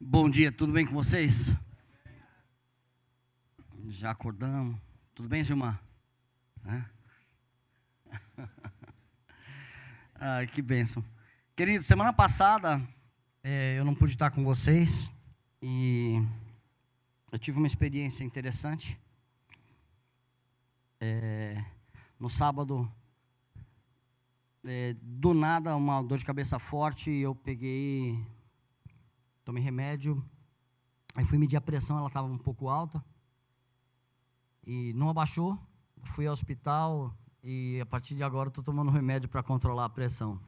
Bom dia, tudo bem com vocês? Já acordamos? Tudo bem, Gilmar? Ai, que bênção. Querido, semana passada eu não pude estar com vocês e eu tive uma experiência interessante. No sábado, do nada, uma dor de cabeça forte, eu tomei remédio, aí fui medir a pressão, ela estava um pouco alta, e não abaixou, fui ao hospital, e a partir de agora estou tomando remédio para controlar a pressão.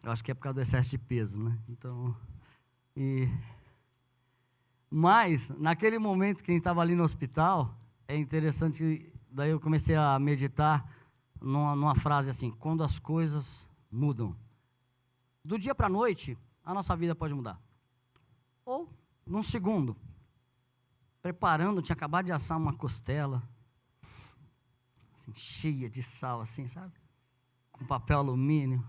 Eu acho que é por causa do excesso de peso, né? Então, mas, naquele momento, quem estava ali no hospital, é interessante, daí eu comecei a meditar numa frase assim: quando as coisas mudam. Do dia para a noite, a nossa vida pode mudar. Ou, num segundo, preparando, tinha acabado de assar uma costela, assim, cheia de sal, assim, sabe? Com papel alumínio.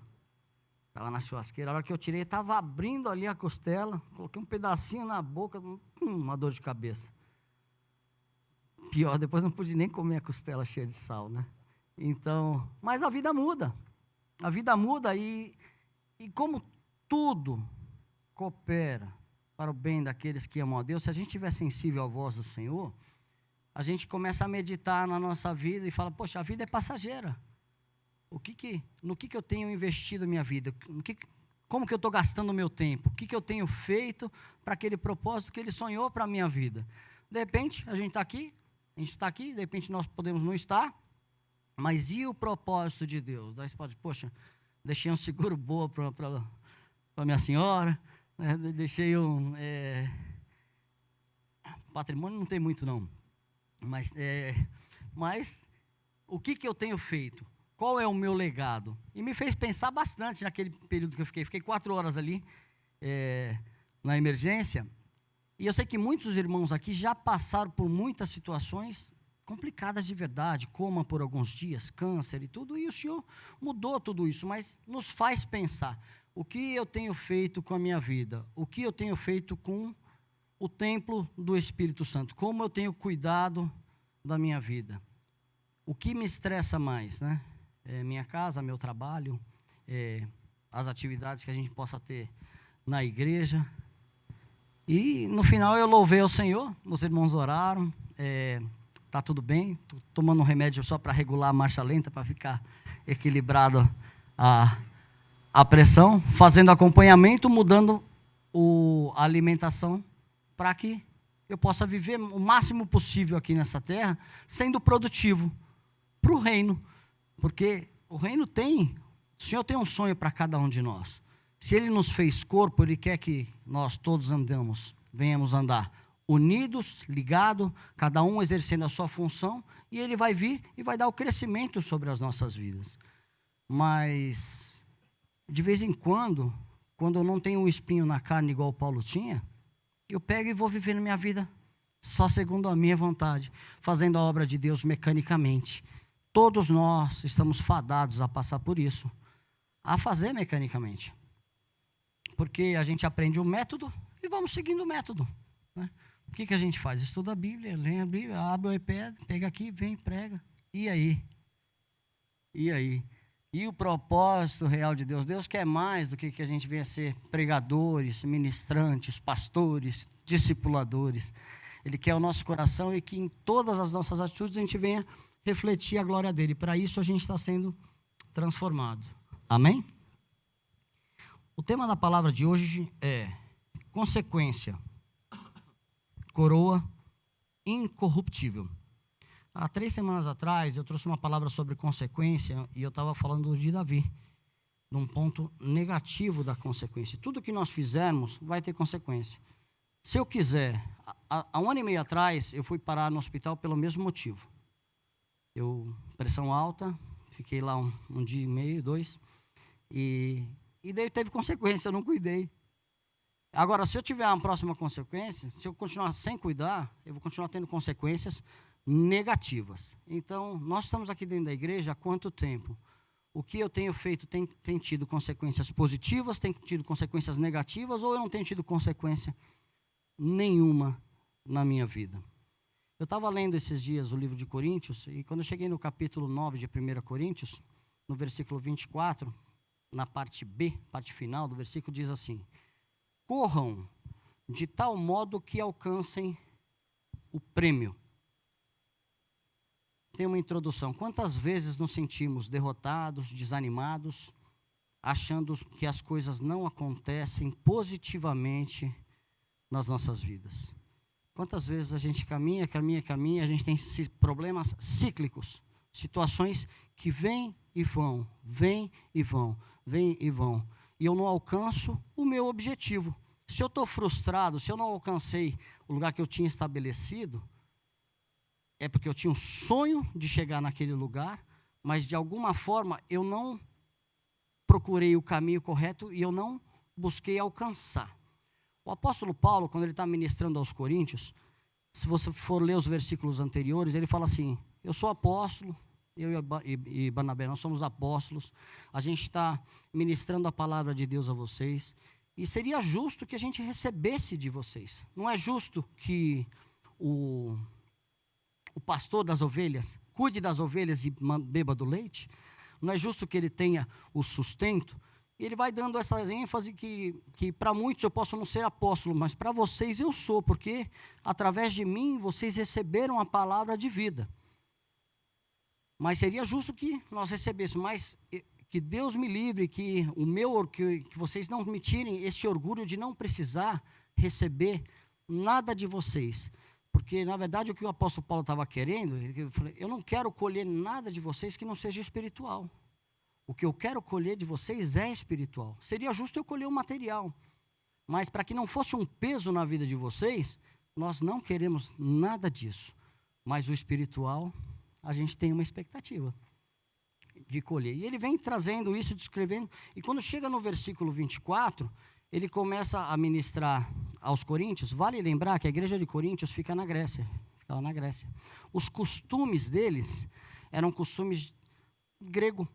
Estava na churrasqueira. A hora que eu tirei, estava abrindo ali a costela, coloquei um pedacinho na boca, uma dor de cabeça. Pior, depois não pude nem comer a costela cheia de sal, né? Então, mas a vida muda. A vida muda e como tudo coopera para o bem daqueles que amam a Deus, se a gente estiver sensível à voz do Senhor, a gente começa a meditar na nossa vida e fala: poxa, a vida é passageira. No que eu tenho investido minha vida? Como que eu estou gastando o meu tempo? O que eu tenho feito para aquele propósito que Ele sonhou para a minha vida? De repente, a gente está aqui, de repente nós podemos não estar, mas e o propósito de Deus? Daí você pode: poxa, deixei um seguro boa para minha senhora, né? Deixei patrimônio não tem muito não, mas o que eu tenho feito? Qual é o meu legado? E me fez pensar bastante naquele período que eu fiquei 4 horas ali, na emergência, e eu sei que muitos irmãos aqui já passaram por muitas situações complicadas de verdade, coma por alguns dias, câncer e tudo, e o Senhor mudou tudo isso, mas nos faz pensar: o que eu tenho feito com a minha vida? O que eu tenho feito com o templo do Espírito Santo? Como eu tenho cuidado da minha vida? O que me estressa mais, né? Minha casa, meu trabalho, as atividades que a gente possa ter na igreja. E no final eu louvei ao Senhor, os irmãos oraram, está tudo bem, estou tomando um remédio só para regular a marcha lenta, para ficar equilibrado a pressão, fazendo acompanhamento, mudando a alimentação, para que eu possa viver o máximo possível aqui nessa terra, sendo produtivo para o reino, porque o Senhor tem um sonho para cada um de nós. Se Ele nos fez corpo, Ele quer que nós todos venhamos andar unidos, ligados, cada um exercendo a sua função, e Ele vai vir e vai dar o crescimento sobre as nossas vidas. Mas, de vez em quando eu não tenho um espinho na carne igual o Paulo tinha, eu pego e vou vivendo minha vida só segundo a minha vontade, fazendo a obra de Deus mecanicamente. Todos nós estamos fadados a passar por isso, a fazer mecanicamente. Porque a gente aprende o método e vamos seguindo o método, né? O que a gente faz? Estuda a Bíblia, lê a Bíblia, abre o iPad, pega aqui, vem, prega. E aí? E o propósito real de Deus? Deus quer mais do que a gente venha ser pregadores, ministrantes, pastores, discipuladores. Ele quer o nosso coração e que em todas as nossas atitudes a gente venha refletir a glória dele. Para isso a gente está sendo transformado. Amém? O tema da palavra de hoje é consequência, coroa incorruptível. Há 3 semanas atrás eu trouxe uma palavra sobre consequência e eu estava falando de Davi, de um ponto negativo da consequência. Tudo que nós fizermos vai ter consequência. Se eu quiser, há 1 ano e meio atrás eu fui parar no hospital pelo mesmo motivo. Pressão alta, fiquei lá um dia e meio, 2, e daí teve consequência, eu não cuidei. Agora, se eu tiver uma próxima consequência, se eu continuar sem cuidar, eu vou continuar tendo consequências negativas. Então, nós estamos aqui dentro da igreja há quanto tempo? O que eu tenho feito tem tido consequências positivas, tem tido consequências negativas, ou eu não tenho tido consequência nenhuma na minha vida. Eu estava lendo esses dias o livro de Coríntios, e quando eu cheguei no capítulo 9 de 1 Coríntios, no versículo 24, na parte B, parte final do versículo, diz assim: corram de tal modo que alcancem o prêmio. Tem uma introdução. Quantas vezes nos sentimos derrotados, desanimados, achando que as coisas não acontecem positivamente nas nossas vidas? Quantas vezes a gente caminha, a gente tem problemas cíclicos, situações que vêm e vão, vêm e vão, vêm e vão, e eu não alcanço o meu objetivo. Se eu estou frustrado, se eu não alcancei o lugar que eu tinha estabelecido, é porque eu tinha um sonho de chegar naquele lugar, mas de alguma forma eu não procurei o caminho correto e eu não busquei alcançar. O apóstolo Paulo, quando ele está ministrando aos Coríntios, se você for ler os versículos anteriores, ele fala assim: eu sou apóstolo, eu e Barnabé, nós somos apóstolos, a gente está ministrando a palavra de Deus a vocês, e seria justo que a gente recebesse de vocês. Não é justo que o pastor das ovelhas cuide das ovelhas e beba do leite? Não é justo que ele tenha o sustento? E ele vai dando essa ênfase que para muitos eu posso não ser apóstolo, mas para vocês eu sou, porque através de mim vocês receberam a palavra de vida. Mas seria justo que nós recebêssemos, mas que Deus me livre, que vocês não me tirem esse orgulho de não precisar receber nada de vocês. Porque, na verdade, o que o apóstolo Paulo estava querendo, eu não quero colher nada de vocês que não seja espiritual. O que eu quero colher de vocês é espiritual. Seria justo eu colher o material. Mas para que não fosse um peso na vida de vocês, nós não queremos nada disso. Mas o espiritual, a gente tem uma expectativa de colher. E ele vem trazendo isso, descrevendo. E quando chega no versículo 24, ele começa a ministrar aos coríntios. Vale lembrar que a igreja de Coríntios fica na Grécia. Fica lá na Grécia. Os costumes deles eram costumes grego,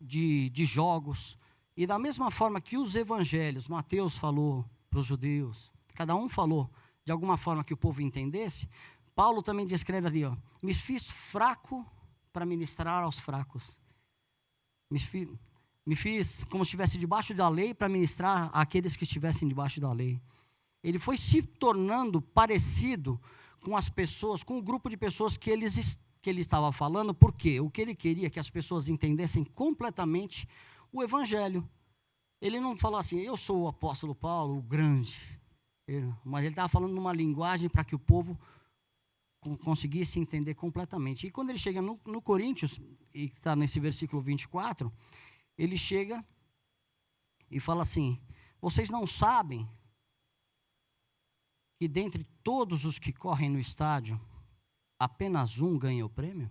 de jogos. E da mesma forma que os evangelhos, Mateus falou para os judeus, cada um falou de alguma forma que o povo entendesse, Paulo também descreve ali, me fiz fraco para ministrar aos fracos. Me fiz como se estivesse debaixo da lei para ministrar àqueles que estivessem debaixo da lei. Ele foi se tornando parecido com as pessoas, com o grupo de pessoas que ele estava falando, porque o que ele queria que as pessoas entendessem completamente o evangelho. Ele não falou assim, eu sou o apóstolo Paulo, o grande, mas ele estava falando numa linguagem para que o povo conseguisse entender completamente. E quando ele chega no Coríntios, e está nesse versículo 24, ele chega e fala assim, vocês não sabem que dentre todos os que correm no estádio, apenas um ganha o prêmio?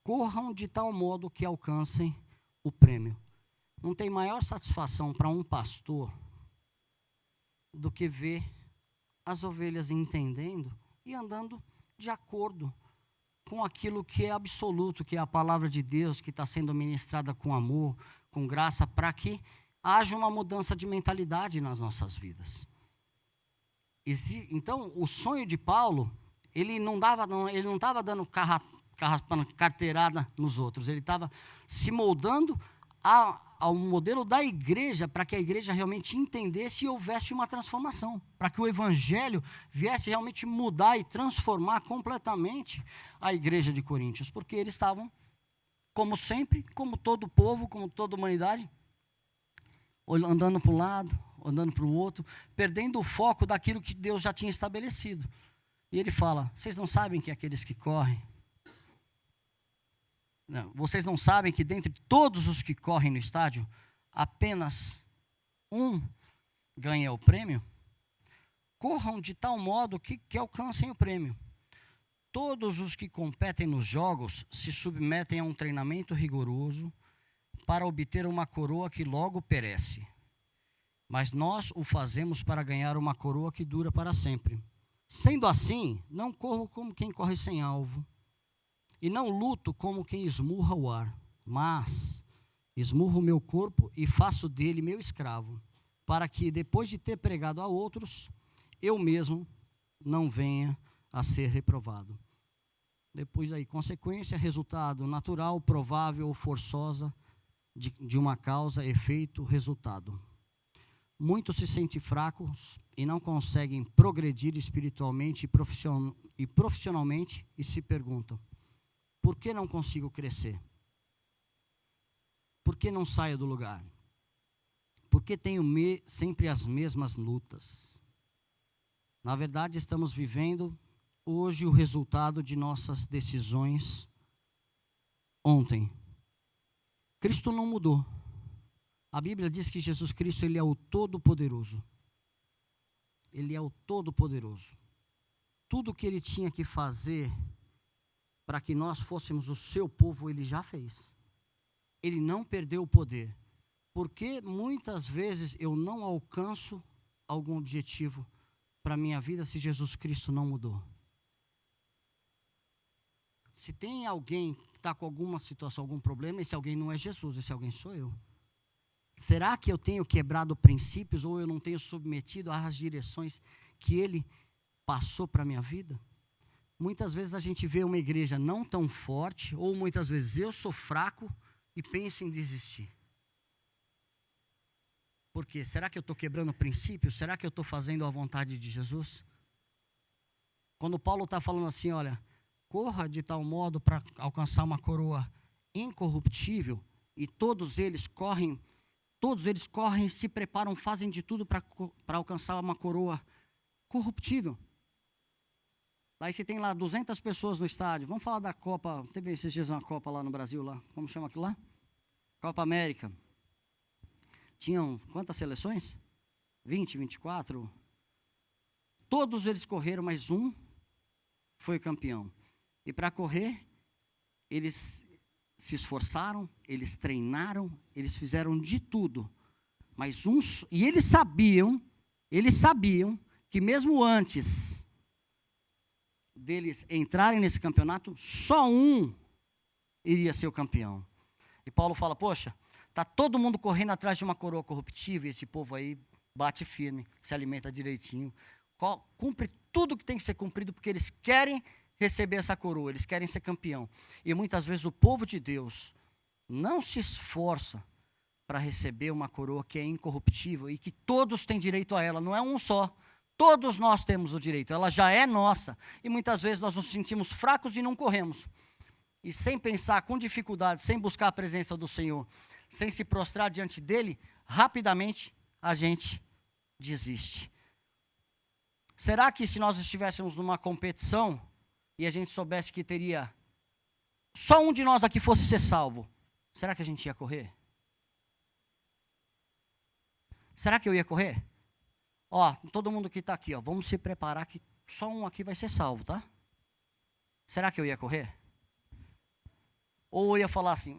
Corram de tal modo que alcancem o prêmio. Não tem maior satisfação para um pastor do que ver as ovelhas entendendo e andando de acordo com aquilo que é absoluto, que é a palavra de Deus, que está sendo ministrada com amor, com graça, para que haja uma mudança de mentalidade nas nossas vidas. Então, o sonho de Paulo, ele não estava dando carteirada nos outros, ele estava se moldando ao modelo da igreja, para que a igreja realmente entendesse e houvesse uma transformação, para que o evangelho viesse realmente mudar e transformar completamente a igreja de Coríntios, porque eles estavam, como sempre, como todo povo, como toda humanidade, andando para um lado, andando para o outro, perdendo o foco daquilo que Deus já tinha estabelecido. E ele fala, vocês não sabem que aqueles que correm, vocês não sabem que dentre todos os que correm no estádio, apenas um ganha o prêmio? Corram de tal modo que alcancem o prêmio. Todos os que competem nos jogos se submetem a um treinamento rigoroso para obter uma coroa que logo perece. Mas nós o fazemos para ganhar uma coroa que dura para sempre. Sendo assim, não corro como quem corre sem alvo, e não luto como quem esmurra o ar, mas esmurro o meu corpo e faço dele meu escravo, para que, depois de ter pregado a outros, eu mesmo não venha a ser reprovado. Depois aí, consequência, resultado natural, provável ou forçosa de uma causa, efeito, resultado. Muitos se sentem fracos e não conseguem progredir espiritualmente e profissionalmente e se perguntam: por que não consigo crescer? Por que não saio do lugar? Por que tenho sempre as mesmas lutas? Na verdade, estamos vivendo hoje o resultado de nossas decisões ontem. Cristo não mudou. A Bíblia diz que Jesus Cristo, Ele é o Todo-Poderoso. Ele é o Todo-Poderoso. Tudo que Ele tinha que fazer para que nós fôssemos o seu povo, Ele já fez. Ele não perdeu o poder. Porque muitas vezes eu não alcanço algum objetivo para a minha vida se Jesus Cristo não mudou. Se tem alguém que está com alguma situação, algum problema, esse alguém não é Jesus, esse alguém sou eu. Será que eu tenho quebrado princípios ou eu não tenho submetido às direções que Ele passou para a minha vida? Muitas vezes a gente vê uma igreja não tão forte, ou muitas vezes eu sou fraco e penso em desistir. Por quê? Será que eu estou quebrando princípios? Será que eu estou fazendo a vontade de Jesus? Quando Paulo está falando assim, olha, corra de tal modo para alcançar uma coroa incorruptível, e todos eles correm, se preparam, fazem de tudo para alcançar uma coroa corruptível. Aí você tem lá 200 pessoas no estádio. Vamos falar da Copa, teve esses dias uma Copa lá no Brasil, lá, como chama aquilo lá? Copa América. Tinham quantas seleções? 20, 24. Todos eles correram, mas um foi campeão. E para correr, eles se esforçaram, eles treinaram, eles fizeram de tudo. Mas e eles sabiam que mesmo antes deles entrarem nesse campeonato, só um iria ser o campeão. E Paulo fala, poxa, está todo mundo correndo atrás de uma coroa corruptível, e esse povo aí bate firme, se alimenta direitinho, cumpre tudo que tem que ser cumprido, porque eles querem receber essa coroa, eles querem ser campeão. E muitas vezes o povo de Deus não se esforça para receber uma coroa que é incorruptível e que todos têm direito a ela, não é um só. Todos nós temos o direito, ela já é nossa. E muitas vezes nós nos sentimos fracos e não corremos. E sem pensar, com dificuldade, sem buscar a presença do Senhor, sem se prostrar diante dele, rapidamente a gente desiste. Será que se nós estivéssemos numa competição e a gente soubesse que teria só um de nós aqui fosse ser salvo, será que a gente ia correr? Será que eu ia correr? Ó, todo mundo que está aqui, ó, vamos se preparar que só um aqui vai ser salvo, tá? Será que eu ia correr? Ou eu ia falar assim,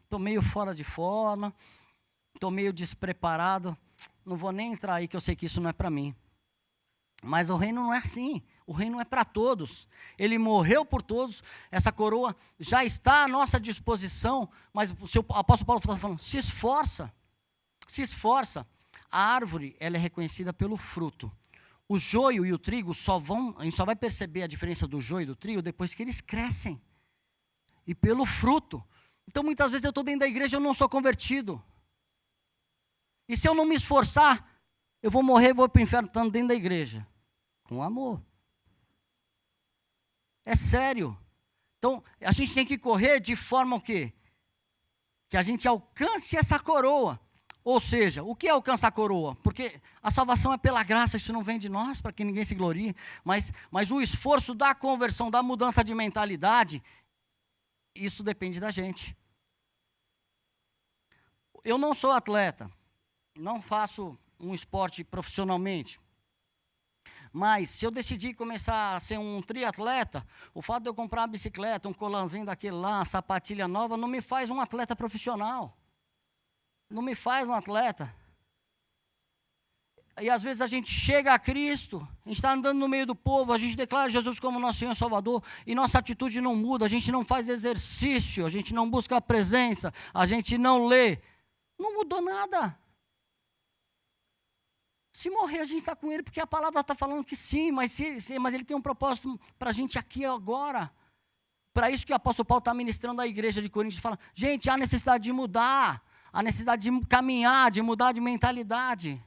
estou meio fora de forma, estou meio despreparado, não vou nem entrar aí que eu sei que isso não é para mim. Mas o reino não é assim, o reino é para todos. Ele morreu por todos, essa coroa já está à nossa disposição, mas o apóstolo Paulo está falando, se esforça. A árvore, ela é reconhecida pelo fruto. O joio e o trigo a gente só vai perceber a diferença do joio e do trigo depois que eles crescem. E pelo fruto. Então muitas vezes eu estou dentro da igreja e eu não sou convertido. E se eu não me esforçar, eu vou morrer e vou para o inferno estando dentro da igreja. Com amor. É sério. Então a gente tem que correr de forma o quê? Que a gente alcance essa coroa. Ou seja, o que é alcançar a coroa? Porque a salvação é pela graça, isso não vem de nós, para que ninguém se glorie. Mas o esforço da conversão, da mudança de mentalidade, isso depende da gente. Eu não sou atleta, não faço um esporte profissionalmente. Mas se eu decidir começar a ser um triatleta, o fato de eu comprar uma bicicleta, um colanzinho daquele lá, uma sapatilha nova, não me faz um atleta profissional. Não me faz um atleta. E às vezes a gente chega a Cristo, a gente está andando no meio do povo, a gente declara Jesus como nosso Senhor e Salvador, e nossa atitude não muda, a gente não faz exercício, a gente não busca a presença, a gente não lê. Não mudou nada. Se morrer, a gente está com ele, porque a palavra está falando que sim, mas ele tem um propósito para a gente aqui e agora. Para isso que o apóstolo Paulo está ministrando à igreja de Coríntios, fala, gente, há necessidade de mudar, há necessidade de caminhar, de mudar de mentalidade.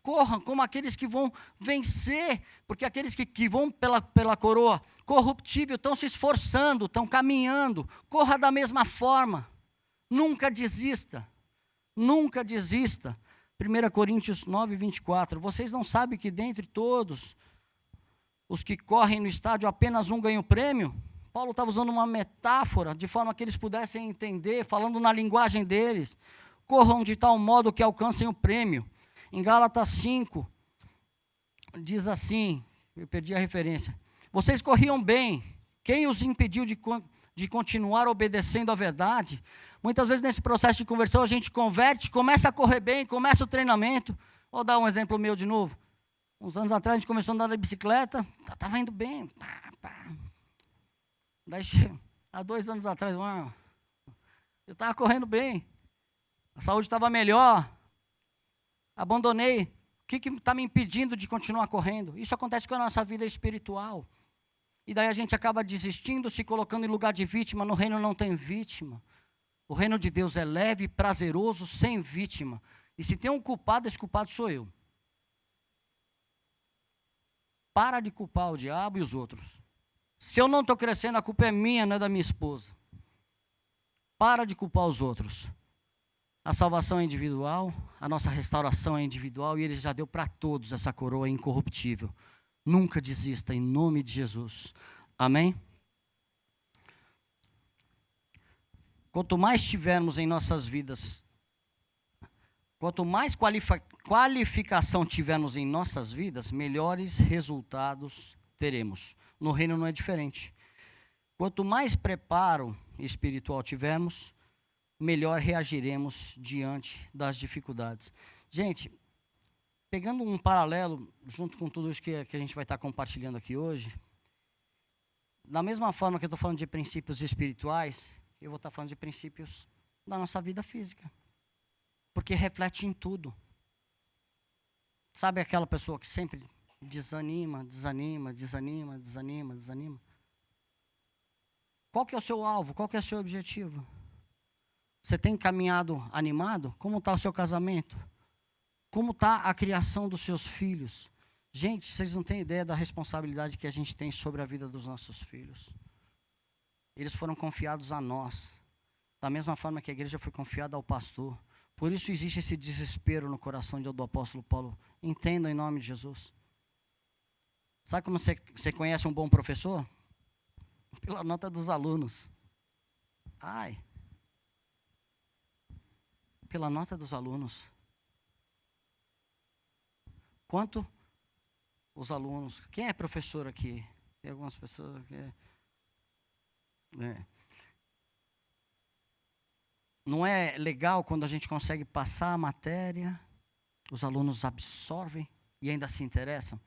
Corram como aqueles que vão vencer, porque aqueles que vão pela coroa corruptível estão se esforçando, estão caminhando. Corra da mesma forma. Nunca desista. Nunca desista. 1 Coríntios 9, 24. Vocês não sabem que dentre todos os que correm no estádio apenas um ganha o prêmio? Paulo estava usando uma metáfora, de forma que eles pudessem entender, falando na linguagem deles. Corram de tal modo que alcancem o prêmio. Em Gálatas 5, diz assim, eu perdi a referência. Vocês corriam bem, quem os impediu de continuar obedecendo à verdade? Muitas vezes nesse processo de conversão a gente converte, começa a correr bem, começa o treinamento. Vou dar um exemplo meu de novo. Uns anos atrás a gente começou a andar de bicicleta, estava indo bem. Pá. Daí, há 2 anos atrás, eu estava correndo bem, a saúde estava melhor, abandonei. O que está me impedindo de continuar correndo? Isso acontece com a nossa vida espiritual. E daí a gente acaba desistindo, se colocando em lugar de vítima. No reino não tem vítima. O reino de Deus é leve, prazeroso, sem vítima. E se tem um culpado, esse culpado sou eu. Para de culpar o diabo e os outros. Se eu não estou crescendo, a culpa é minha, não é da minha esposa. Para de culpar os outros. A salvação é individual, a nossa restauração é individual e Ele já deu para todos essa coroa incorruptível. Nunca desista, em nome de Jesus. Amém? Quanto mais tivermos em nossas vidas, quanto mais qualificação tivermos em nossas vidas, melhores resultados teremos. No reino não é diferente. Quanto mais preparo espiritual tivermos, melhor reagiremos diante das dificuldades. Gente, pegando um paralelo, junto com tudo isso que a gente vai estar compartilhando aqui hoje, da mesma forma que eu estou falando de princípios espirituais, eu vou estar falando de princípios da nossa vida física. Porque reflete em tudo. Sabe aquela pessoa que sempre desanima? Qual que é o seu alvo? Qual que é o seu objetivo? Você tem caminhado animado? Como está o seu casamento? Como está a criação dos seus filhos? Gente, vocês não têm ideia da responsabilidade que a gente tem sobre a vida dos nossos filhos. Eles foram confiados a nós, da mesma forma que a igreja foi confiada ao pastor. Por isso existe esse desespero no coração do apóstolo Paulo. Entenda em nome de Jesus. Sabe como você conhece um bom professor? Pela nota dos alunos. Pela nota dos alunos. Quanto os alunos. Quem é professor aqui? Tem algumas pessoas que Não é legal quando a gente consegue passar a matéria, os alunos absorvem e ainda se interessam?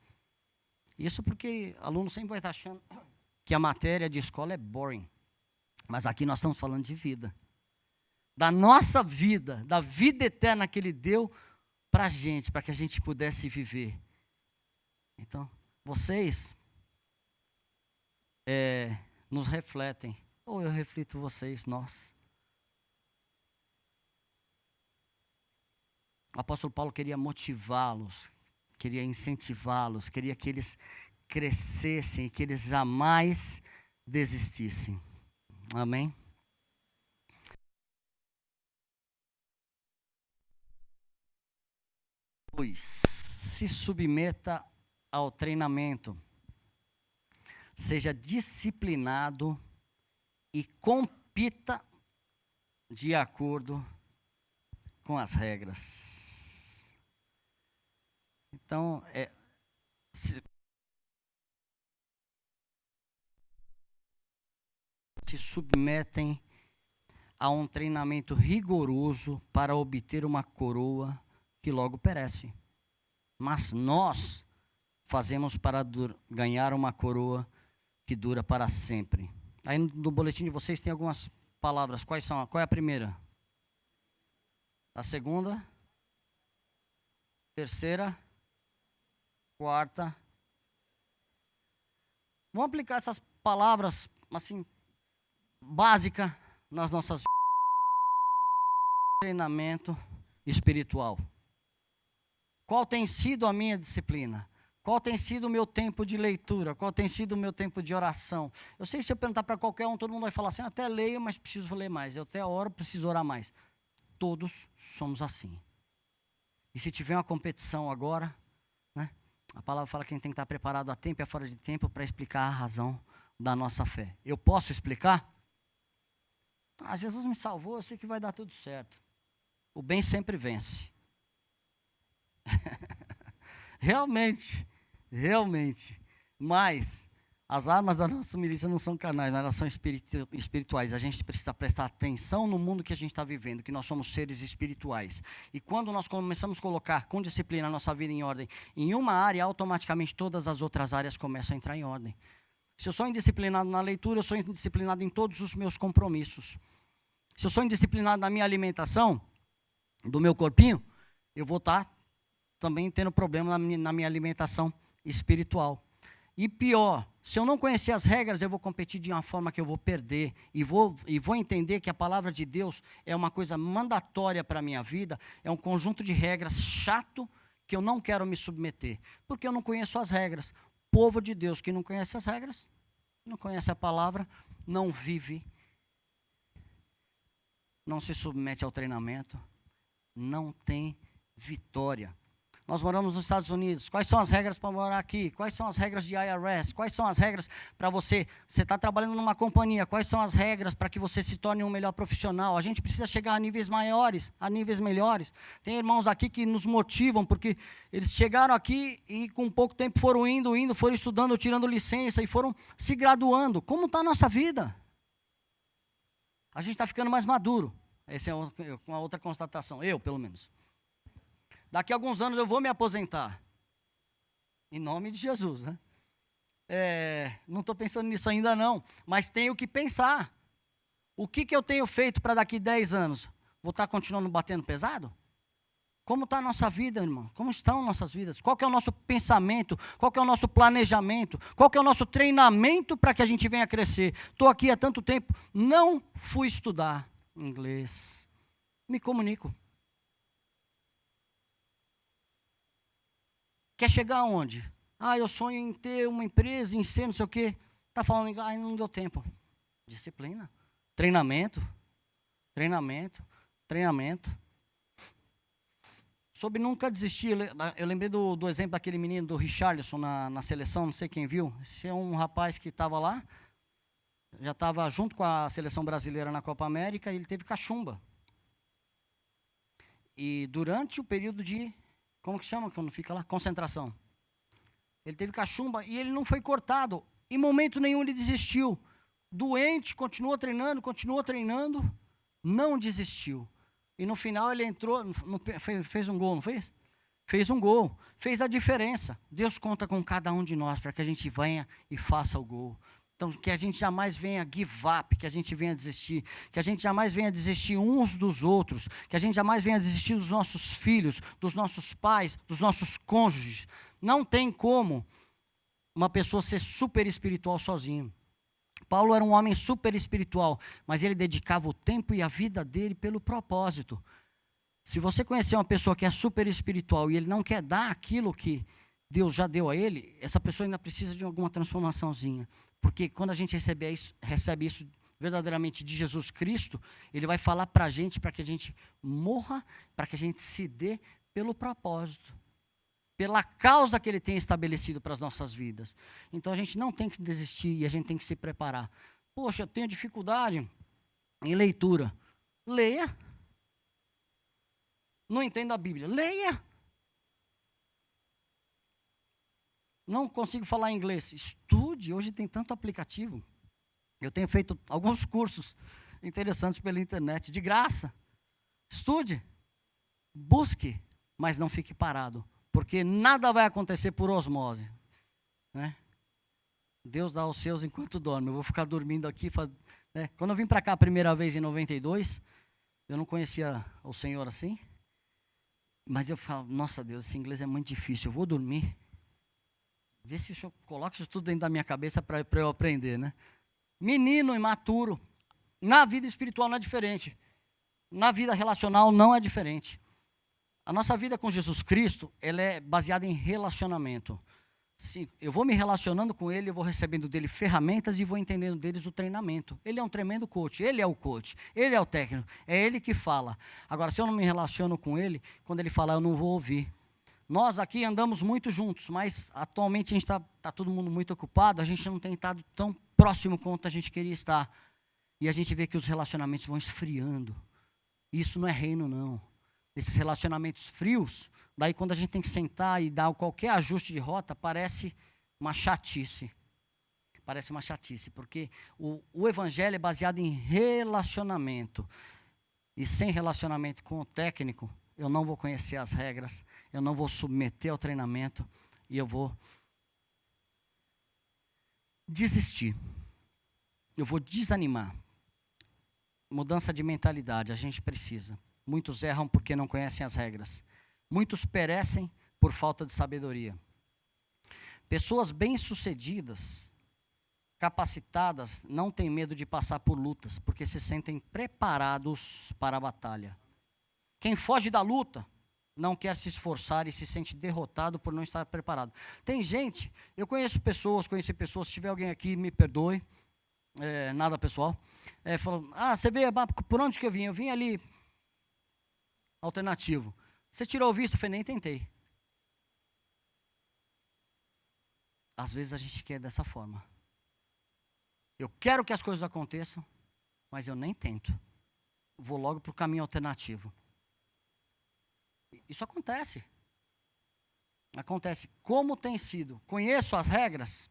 Isso porque aluno sempre vai estar achando que a matéria de escola é boring. Mas aqui nós estamos falando de vida. Da nossa vida, da vida eterna que Ele deu para a gente, para que a gente pudesse viver. Então, vocês nos refletem, ou eu reflito vocês, nós. O apóstolo Paulo queria motivá-los, queria incentivá-los, queria que eles crescessem e que eles jamais desistissem. Amém? Pois, se submeta ao treinamento, seja disciplinado e compita de acordo com as regras. Então, se submetem a um treinamento rigoroso para obter uma coroa que logo perece. Mas nós fazemos para ganhar uma coroa que dura para sempre. Aí no boletim de vocês tem algumas palavras. Quais são? Qual é a primeira? A segunda? Terceira? quarta. Vamos aplicar essas palavras, assim, básicas nas nossas treinamento espiritual. Qual tem sido a minha disciplina? Qual tem sido o meu tempo de leitura? Qual tem sido o meu tempo de oração? Eu sei, se eu perguntar para qualquer um, todo mundo vai falar assim, até leio, mas preciso ler mais. Eu até oro, preciso orar mais. Todos somos assim. E se tiver uma competição agora, né, a palavra fala que a gente tem que estar preparado a tempo e a fora de tempo para explicar a razão da nossa fé. Eu posso explicar? Jesus me salvou, eu sei que vai dar tudo certo. O bem sempre vence. Realmente. Mas as armas da nossa milícia não são carnais, mas elas são espirituais. A gente precisa prestar atenção no mundo que a gente está vivendo, que nós somos seres espirituais. E quando nós começamos a colocar com disciplina a nossa vida em ordem, em uma área, automaticamente todas as outras áreas começam a entrar em ordem. Se eu sou indisciplinado na leitura, eu sou indisciplinado em todos os meus compromissos. Se eu sou indisciplinado na minha alimentação, do meu corpinho, eu vou estar também tendo problema na minha alimentação espiritual. E pior, se eu não conhecer as regras, eu vou competir de uma forma que eu vou perder. E vou entender que a palavra de Deus é uma coisa mandatória para a minha vida, é um conjunto de regras chato que eu não quero me submeter, porque eu não conheço as regras. O povo de Deus que não conhece as regras, não conhece a palavra, não vive, não se submete ao treinamento, não tem vitória. Nós moramos nos Estados Unidos. Quais são as regras para morar aqui? Quais são as regras de IRS? Quais são as regras para você está trabalhando numa companhia? Quais são as regras para que você se torne um melhor profissional? A gente precisa chegar a níveis maiores, a níveis melhores. Tem irmãos aqui que nos motivam, porque eles chegaram aqui e com pouco tempo foram indo, foram estudando, tirando licença e foram se graduando. Como está a nossa vida? A gente está ficando mais maduro. Essa é uma outra constatação, eu pelo menos. Daqui a alguns anos eu vou me aposentar. Em nome de Jesus, né? Não estou pensando nisso ainda não, mas tenho que pensar. O que eu tenho feito para daqui 10 anos? Vou estar continuando batendo pesado? Como está a nossa vida, irmão? Como estão nossas vidas? Qual que é o nosso pensamento? Qual que é o nosso planejamento? Qual que é o nosso treinamento para que a gente venha crescer? Estou aqui há tanto tempo, não fui estudar inglês. Me comunico. Quer chegar aonde? Eu sonho em ter uma empresa, em ser não sei o quê. Está falando inglês, não deu tempo. Disciplina. Treinamento. Sobre nunca desistir. Eu lembrei do exemplo daquele menino, do Richarlison, na seleção, não sei quem viu. Esse é um rapaz que estava lá, já estava junto com a seleção brasileira na Copa América, e ele teve cachumba. E durante o período de... Como que chama quando fica lá? Concentração. Ele teve cachumba e ele não foi cortado. Em momento nenhum ele desistiu. Doente, continuou treinando, não desistiu. E no final ele entrou, fez um gol, não fez? Fez um gol, fez a diferença. Deus conta com cada um de nós para que a gente venha e faça o gol. Então, que a gente jamais venha give up, que a gente venha desistir, que a gente jamais venha desistir uns dos outros, que a gente jamais venha desistir dos nossos filhos, dos nossos pais, dos nossos cônjuges. Não tem como uma pessoa ser super espiritual sozinho. Paulo era um homem super espiritual, mas ele dedicava o tempo e a vida dele pelo propósito. Se você conhecer uma pessoa que é super espiritual e ele não quer dar aquilo que Deus já deu a ele, essa pessoa ainda precisa de alguma transformaçãozinha. Porque quando a gente recebe isso verdadeiramente de Jesus Cristo, Ele vai falar para a gente, para que a gente morra, para que a gente se dê pelo propósito, pela causa que Ele tem estabelecido para as nossas vidas. Então a gente não tem que desistir e a gente tem que se preparar. Poxa, eu tenho dificuldade em leitura. Leia. Não entendo a Bíblia. Leia. Não consigo falar inglês. Estude, hoje tem tanto aplicativo. Eu tenho feito alguns cursos interessantes pela internet, de graça. Estude, busque, mas não fique parado, porque nada vai acontecer por osmose, né? Deus dá aos seus enquanto dorme. Eu vou ficar dormindo aqui, né? Quando eu vim para cá a primeira vez em 92, eu não conhecia o Senhor assim, mas eu falo, nossa Deus, esse inglês é muito difícil, eu vou dormir. Vê se o senhor coloca isso tudo dentro da minha cabeça para eu aprender, né? Menino imaturo. Na vida espiritual não é diferente. Na vida relacional não é diferente. A nossa vida com Jesus Cristo, ela é baseada em relacionamento. Sim, eu vou me relacionando com Ele, eu vou recebendo dele ferramentas e vou entendendo deles o treinamento. Ele é um tremendo coach, Ele é o coach, Ele é o técnico, é Ele que fala. Agora, se eu não me relaciono com Ele, quando Ele falar, eu não vou ouvir. Nós aqui andamos muito juntos, mas atualmente a gente está todo mundo muito ocupado, a gente não tem estado tão próximo quanto a gente queria estar. E a gente vê que os relacionamentos vão esfriando. Isso não é reino, não. Esses relacionamentos frios, daí quando a gente tem que sentar e dar qualquer ajuste de rota, parece uma chatice. Parece uma chatice, porque o evangelho é baseado em relacionamento. E sem relacionamento com o técnico, eu não vou conhecer as regras, eu não vou submeter ao treinamento e eu vou desistir. Eu vou desanimar. Mudança de mentalidade, a gente precisa. Muitos erram porque não conhecem as regras. Muitos perecem por falta de sabedoria. Pessoas bem-sucedidas, capacitadas, não têm medo de passar por lutas, porque se sentem preparados para a batalha. Quem foge da luta não quer se esforçar e se sente derrotado por não estar preparado. Tem gente, eu conheci pessoas, se tiver alguém aqui, me perdoe, nada pessoal. Falou, você veio, por onde que eu vim? Eu vim ali, alternativo. Você tirou o visto? Eu falei, nem tentei. Às vezes a gente quer dessa forma. Eu quero que as coisas aconteçam, mas eu nem tento. Vou logo para o caminho alternativo. Isso acontece. Acontece. Como tem sido? Conheço as regras.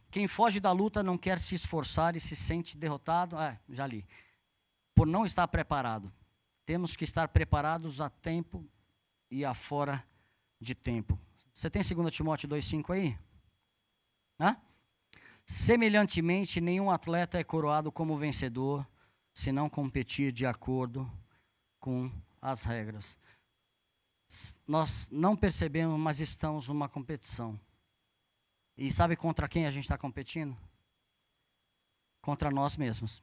Quem foge da luta não quer se esforçar e se sente derrotado. Já li. Por não estar preparado. Temos que estar preparados a tempo e a fora de tempo. Você tem 2 Timóteo 2,5 aí? Semelhantemente, nenhum atleta é coroado como vencedor, se não competir de acordo com as regras. Nós não percebemos, mas estamos numa competição. E sabe contra quem a gente está competindo? Contra nós mesmos.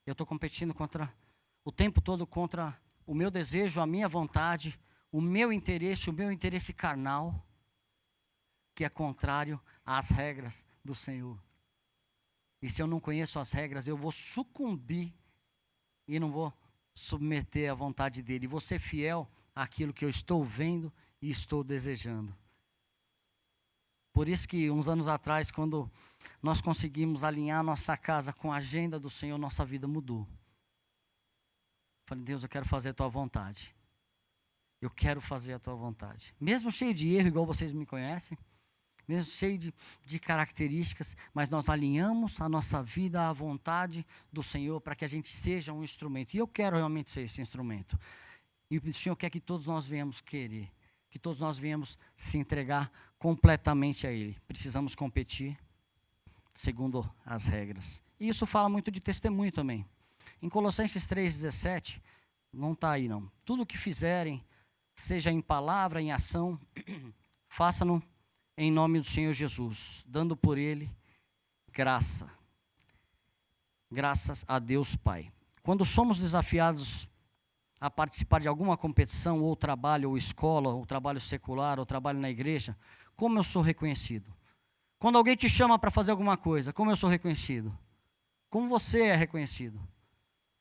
Eu estou competindo o tempo todo contra o meu desejo, a minha vontade, o meu interesse carnal, que é contrário às regras do Senhor. E se eu não conheço as regras, eu vou sucumbir e não vou submeter à vontade dele. Vou ser fiel àquilo que eu estou vendo e estou desejando. Por isso que uns anos atrás, quando nós conseguimos alinhar nossa casa com a agenda do Senhor, nossa vida mudou. Falei, Deus, eu quero fazer a tua vontade. Eu quero fazer a tua vontade. Mesmo cheio de erro, igual vocês me conhecem, mesmo cheio de características, mas nós alinhamos a nossa vida à vontade do Senhor para que a gente seja um instrumento. E eu quero realmente ser esse instrumento. E o Senhor quer que todos nós venhamos querer, que todos nós venhamos se entregar completamente a Ele. Precisamos competir segundo as regras. E isso fala muito de testemunho também. Em Colossenses 3,17, não está aí não. Tudo o que fizerem, seja em palavra, em ação, façam-no em nome do Senhor Jesus, dando por Ele graça. Graças a Deus Pai. Quando somos desafiados a participar de alguma competição, ou trabalho, ou escola, ou trabalho secular, ou trabalho na igreja, como eu sou reconhecido? Quando alguém te chama para fazer alguma coisa, como eu sou reconhecido? Como você é reconhecido?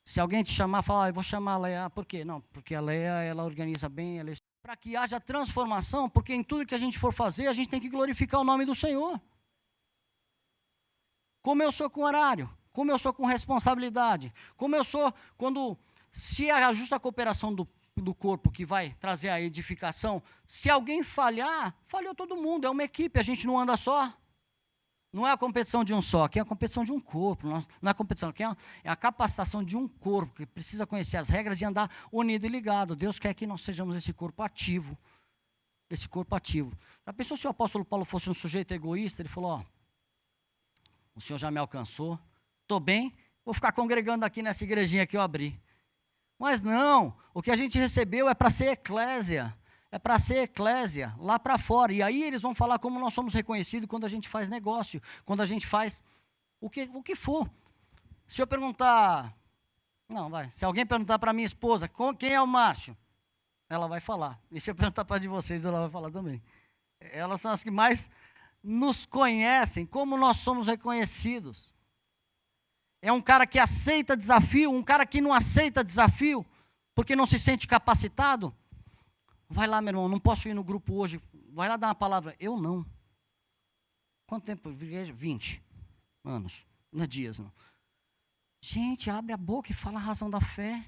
Se alguém te chamar, falar, eu vou chamar a Leia, por quê? Não, porque a Leia, ela organiza bem, para que haja transformação, porque em tudo que a gente for fazer, a gente tem que glorificar o nome do Senhor. Como eu sou com horário, como eu sou com responsabilidade, como eu sou se é a justa cooperação do corpo que vai trazer a edificação, se alguém falhar, falhou todo mundo, é uma equipe, a gente não anda só. Não é a competição de um só, aqui é a competição de um corpo. Não é a competição, aqui é a capacitação de um corpo, que precisa conhecer as regras e andar unido e ligado. Deus quer que nós sejamos esse corpo ativo. Esse corpo ativo. Já pensou se o apóstolo Paulo fosse um sujeito egoísta? Ele falou, o Senhor já me alcançou, estou bem, vou ficar congregando aqui nessa igrejinha que eu abri. Mas não, o que a gente recebeu é para ser eclésia, É para ser eclésia, lá para fora. E aí eles vão falar como nós somos reconhecidos quando a gente faz negócio, quando a gente faz o que for. Se eu perguntar, se alguém perguntar para minha esposa, quem é o Márcio? Ela vai falar. E se eu perguntar para de vocês, ela vai falar também. Elas são as que mais nos conhecem, como nós somos reconhecidos. É um cara que aceita desafio, um cara que não aceita desafio, porque não se sente capacitado. Vai lá, meu irmão, não posso ir no grupo hoje. Vai lá dar uma palavra. Eu não. Quanto tempo? 20 anos. Não é dias, não. Gente, abre a boca e fala a razão da fé.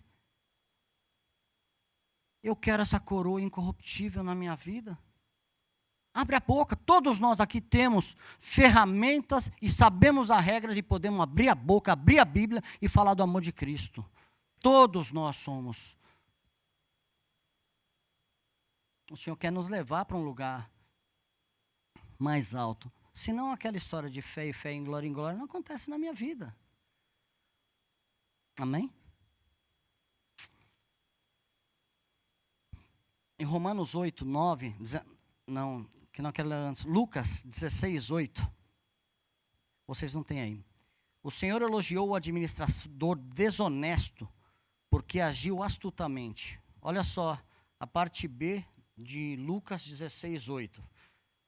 Eu quero essa coroa incorruptível na minha vida. Abre a boca. Todos nós aqui temos ferramentas e sabemos as regras e podemos abrir a boca, abrir a Bíblia e falar do amor de Cristo. Todos nós somos. O Senhor quer nos levar para um lugar mais alto. Senão aquela história de fé e fé em glória não acontece na minha vida. Amém? Em Romanos 8, 9, que não quero ler antes, Lucas 16, 8. Vocês não têm aí. O Senhor elogiou o administrador desonesto, porque agiu astutamente. Olha só, a parte B de Lucas 16, 8.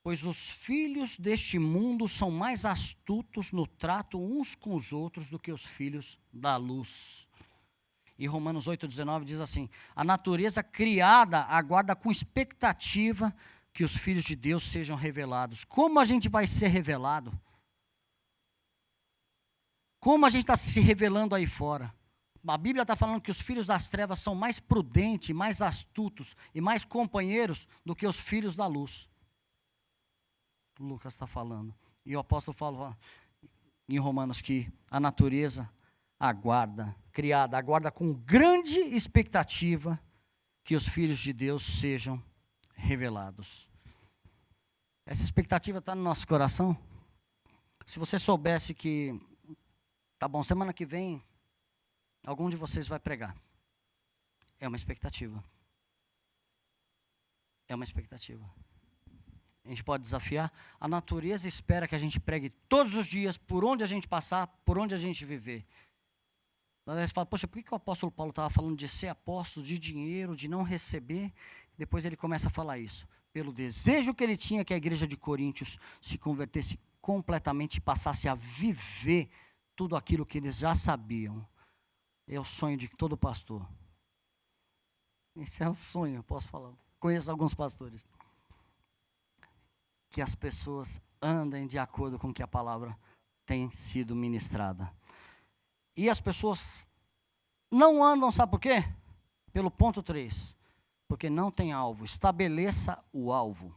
Pois os filhos deste mundo são mais astutos no trato uns com os outros do que os filhos da luz. E Romanos 8,19 diz assim: a natureza criada aguarda com expectativa que os filhos de Deus sejam revelados. Como a gente vai ser revelado? Como a gente está se revelando aí fora? A Bíblia está falando que os filhos das trevas são mais prudentes, mais astutos e mais companheiros do que os filhos da luz. Lucas está falando. E o apóstolo fala em Romanos que a natureza aguarda com grande expectativa que os filhos de Deus sejam revelados. Essa expectativa está no nosso coração? Se você soubesse que, tá bom, semana que vem, algum de vocês vai pregar. É uma expectativa. É uma expectativa. A gente pode desafiar. A natureza espera que a gente pregue todos os dias, por onde a gente passar, por onde a gente viver. Às vezes fala, poxa, por que o apóstolo Paulo estava falando de ser apóstolo, de dinheiro, de não receber? Depois ele começa a falar isso. Pelo desejo que ele tinha que a igreja de Coríntios se convertesse completamente e passasse a viver tudo aquilo que eles já sabiam. É o sonho de todo pastor. Esse é o sonho, eu posso falar. Conheço alguns pastores. Que as pessoas andem de acordo com o que a palavra tem sido ministrada. E as pessoas não andam, sabe por quê? Pelo ponto 3. Porque não tem alvo. Estabeleça o alvo.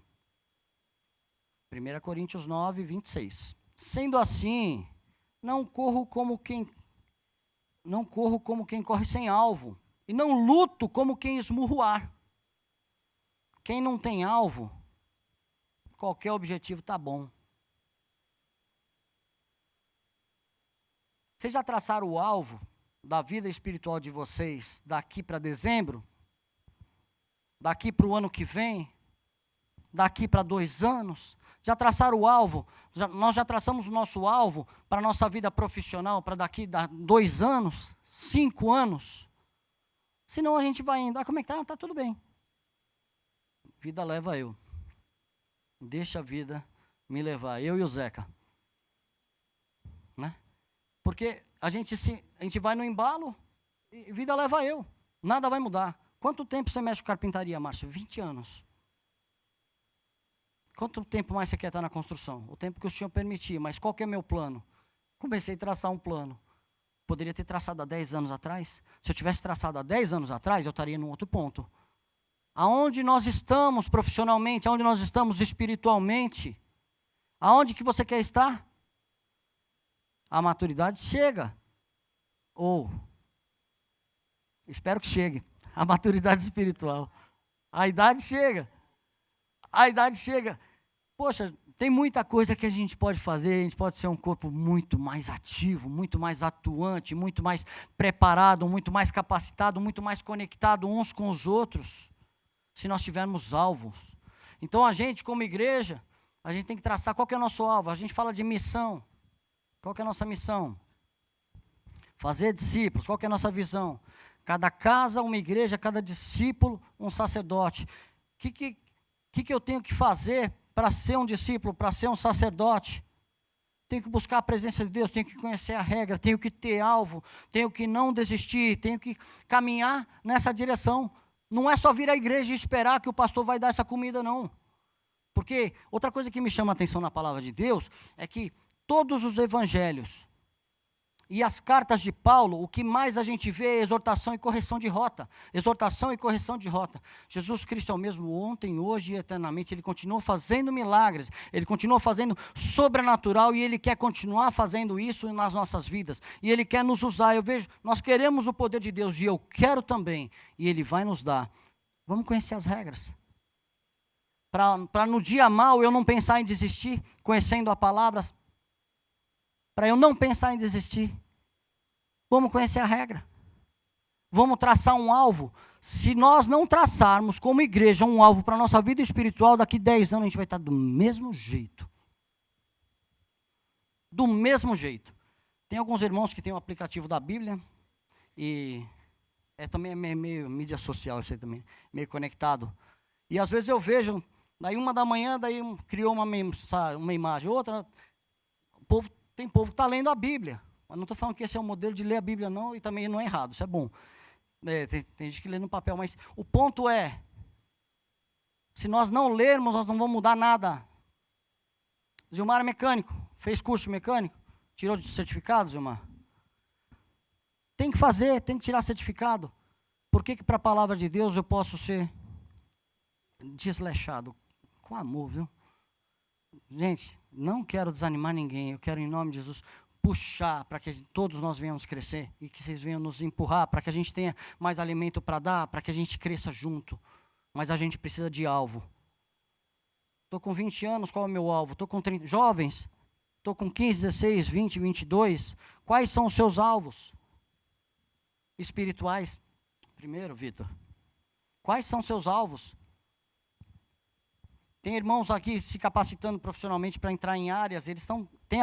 1 Coríntios 9, 26. Sendo assim, não corro como quem corre sem alvo. E não luto como quem esmurra o ar. Quem não tem alvo, qualquer objetivo está bom. Vocês já traçaram o alvo da vida espiritual de vocês daqui para dezembro? Daqui para o ano que vem? Daqui para 2 anos? Já traçaram o alvo? Nós já traçamos o nosso alvo para a nossa vida profissional, para daqui a 2 anos, 5 anos? Senão a gente vai indo. Ah, como é que está? Está tudo bem. Vida leva eu. Deixa a vida me levar, eu e o Zeca. Né? Porque a gente vai no embalo e vida leva eu. Nada vai mudar. Quanto tempo você mexe com carpintaria, Márcio? 20 anos. Quanto tempo mais você quer estar na construção? O tempo que o senhor permitir. Mas qual que é o meu plano? Comecei a traçar um plano. Poderia ter traçado há 10 anos atrás. Se eu tivesse traçado há 10 anos atrás, eu estaria num outro ponto. Aonde nós estamos profissionalmente, aonde nós estamos espiritualmente, aonde que você quer estar? A maturidade chega. Ou, espero que chegue, a maturidade espiritual. A idade chega. A idade chega. Poxa, tem muita coisa que a gente pode fazer, a gente pode ser um corpo muito mais ativo, muito mais atuante, muito mais preparado, muito mais capacitado, muito mais conectado uns com os outros. se nós tivermos alvos. Então a gente, como igreja, a gente tem que traçar qual que é o nosso alvo. A gente fala de missão. Qual que é a nossa missão? Fazer discípulos. Qual que é a nossa visão? Cada casa, uma igreja, cada discípulo, um sacerdote. O que eu tenho que fazer para ser um discípulo, para ser um sacerdote? Tenho que buscar a presença de Deus, tenho que conhecer a regra, tenho que ter alvo, tenho que não desistir, tenho que caminhar nessa direção. Não é só vir à igreja e esperar que o pastor vai dar essa comida, não. Porque outra coisa que me chama a atenção na palavra de Deus é que todos os evangelhos e as cartas de Paulo, o que mais a gente vê é exortação e correção de rota. Exortação e correção de rota. Jesus Cristo é o mesmo ontem, hoje e eternamente. Ele continua fazendo milagres. Ele continua fazendo sobrenatural e Ele quer continuar fazendo isso nas nossas vidas. E Ele quer nos usar. Eu vejo, nós queremos o poder de Deus e eu quero também. E Ele vai nos dar. Vamos conhecer as regras. Para no dia mal eu não pensar em desistir, conhecendo a palavra, para eu não pensar em desistir. Vamos conhecer a regra. Vamos traçar um alvo. Se nós não traçarmos como igreja um alvo para a nossa vida espiritual, daqui 10 anos a gente vai estar do mesmo jeito. Do mesmo jeito. Tem alguns irmãos que têm um aplicativo da Bíblia, e também é meio mídia social isso aí também, meio conectado. E às vezes eu vejo, daí 1 da manhã, daí criou uma imagem, outra, tem povo que está lendo a Bíblia. Mas não estou falando que esse é o modelo de ler a Bíblia, não, e também não é errado, isso é bom. Tem gente que lê no papel, mas o ponto é, se nós não lermos, nós não vamos mudar nada. Gilmar é mecânico, fez curso de mecânico, tirou de certificado, Gilmar? Tem que fazer, tem que tirar certificado. Por que para a palavra de Deus eu posso ser desleixado? Com amor, viu? Gente, não quero desanimar ninguém, eu quero em nome de Jesus puxar para que todos nós venhamos crescer e que vocês venham nos empurrar para que a gente tenha mais alimento para dar, para que a gente cresça junto. Mas a gente precisa de alvo. Estou com 20 anos, qual é o meu alvo? Estou com 30, jovens, estou com 15, 16, 20, 22. Quais são os seus alvos espirituais? Primeiro, Vitor, quais são os seus alvos? Tem irmãos aqui se capacitando profissionalmente para entrar em áreas, eles têm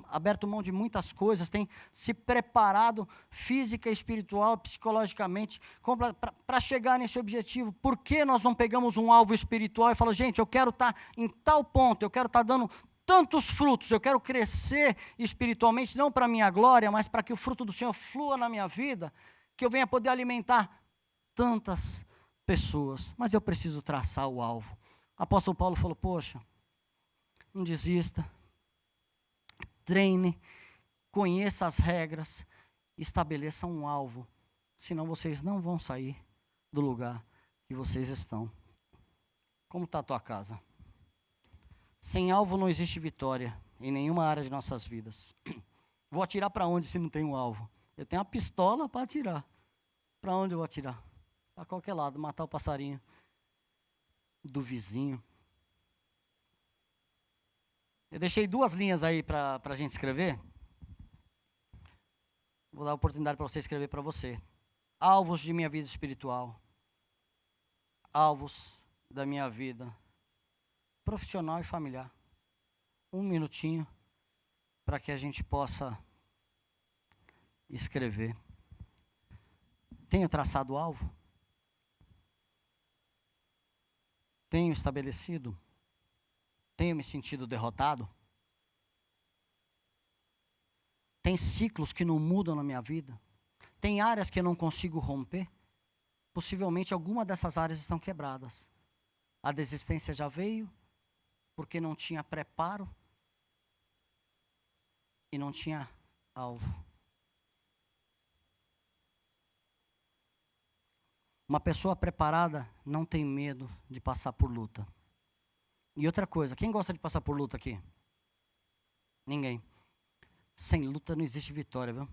aberto mão de muitas coisas, têm se preparado física, espiritual, psicologicamente, para chegar nesse objetivo. Por que nós não pegamos um alvo espiritual e falamos, gente, eu quero estar em tal ponto, eu quero estar dando tantos frutos, eu quero crescer espiritualmente, não para a minha glória, mas para que o fruto do Senhor flua na minha vida, que eu venha poder alimentar tantas pessoas. Mas eu preciso traçar o alvo. O apóstolo Paulo falou, poxa, não desista, treine, conheça as regras, estabeleça um alvo, senão vocês não vão sair do lugar que vocês estão. Como está a tua casa? Sem alvo não existe vitória em nenhuma área de nossas vidas. Vou atirar para onde se não tem um alvo? Eu tenho uma pistola para atirar. Para onde eu vou atirar? Para qualquer lado, matar o passarinho do vizinho. Eu deixei 2 linhas aí para a gente escrever. Vou dar a oportunidade para você escrever para você. Alvos de minha vida espiritual. Alvos da minha vida profissional e familiar. 1 minutinho para que a gente possa escrever. Tenho traçado o alvo? Tenho estabelecido? Tenho me sentido derrotado? Tem ciclos que não mudam na minha vida? Tem áreas que eu não consigo romper? Possivelmente alguma dessas áreas estão quebradas. A desistência já veio porque não tinha preparo e não tinha alvo. Uma pessoa preparada não tem medo de passar por luta. E outra coisa, quem gosta de passar por luta aqui? Ninguém. Sem luta não existe vitória, viu?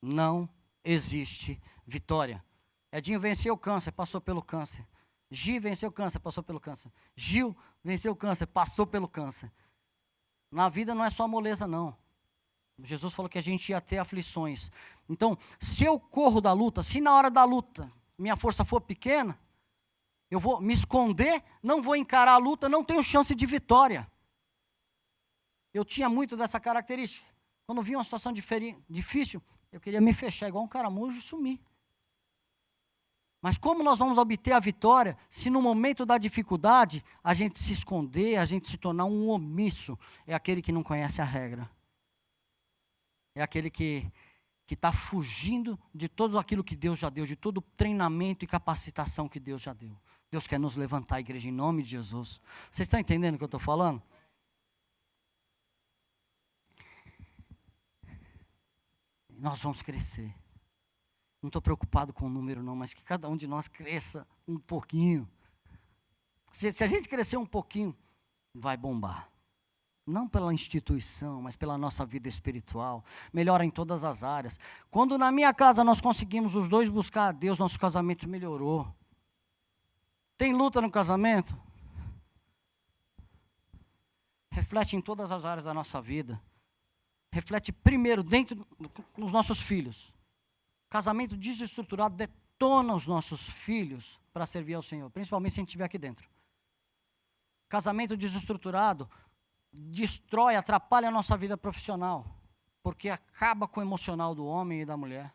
Não existe vitória. Edinho venceu o câncer, passou pelo câncer. Gi venceu o câncer, passou pelo câncer. Gil venceu o câncer, passou pelo câncer. Na vida não é só moleza, não. Jesus falou que a gente ia ter aflições. Então, se eu corro da luta, se na hora da luta minha força for pequena, eu vou me esconder, não vou encarar a luta, não tenho chance de vitória. Eu tinha muito dessa característica. Quando via uma situação difícil, eu queria me fechar igual um caramujo e sumir. Mas como nós vamos obter a vitória se no momento da dificuldade a gente se esconder, a gente se tornar um omisso? É aquele que não conhece a regra. É aquele que está fugindo de tudo aquilo que Deus já deu, de todo o treinamento e capacitação que Deus já deu. Deus quer nos levantar, igreja, em nome de Jesus. Vocês estão entendendo o que eu estou falando? Nós vamos crescer. Não estou preocupado com o número não, mas que cada um de nós cresça um pouquinho. Se a gente crescer um pouquinho, vai bombar. Não pela instituição, mas pela nossa vida espiritual. Melhora em todas as áreas. Quando na minha casa nós conseguimos os dois buscar a Deus, nosso casamento melhorou. Tem luta no casamento? Reflete em todas as áreas da nossa vida. Reflete primeiro dentro dos nossos filhos. Casamento desestruturado detona os nossos filhos para servir ao Senhor, principalmente se a gente estiver aqui dentro. Casamento desestruturado destrói, atrapalha a nossa vida profissional, porque acaba com o emocional do homem e da mulher.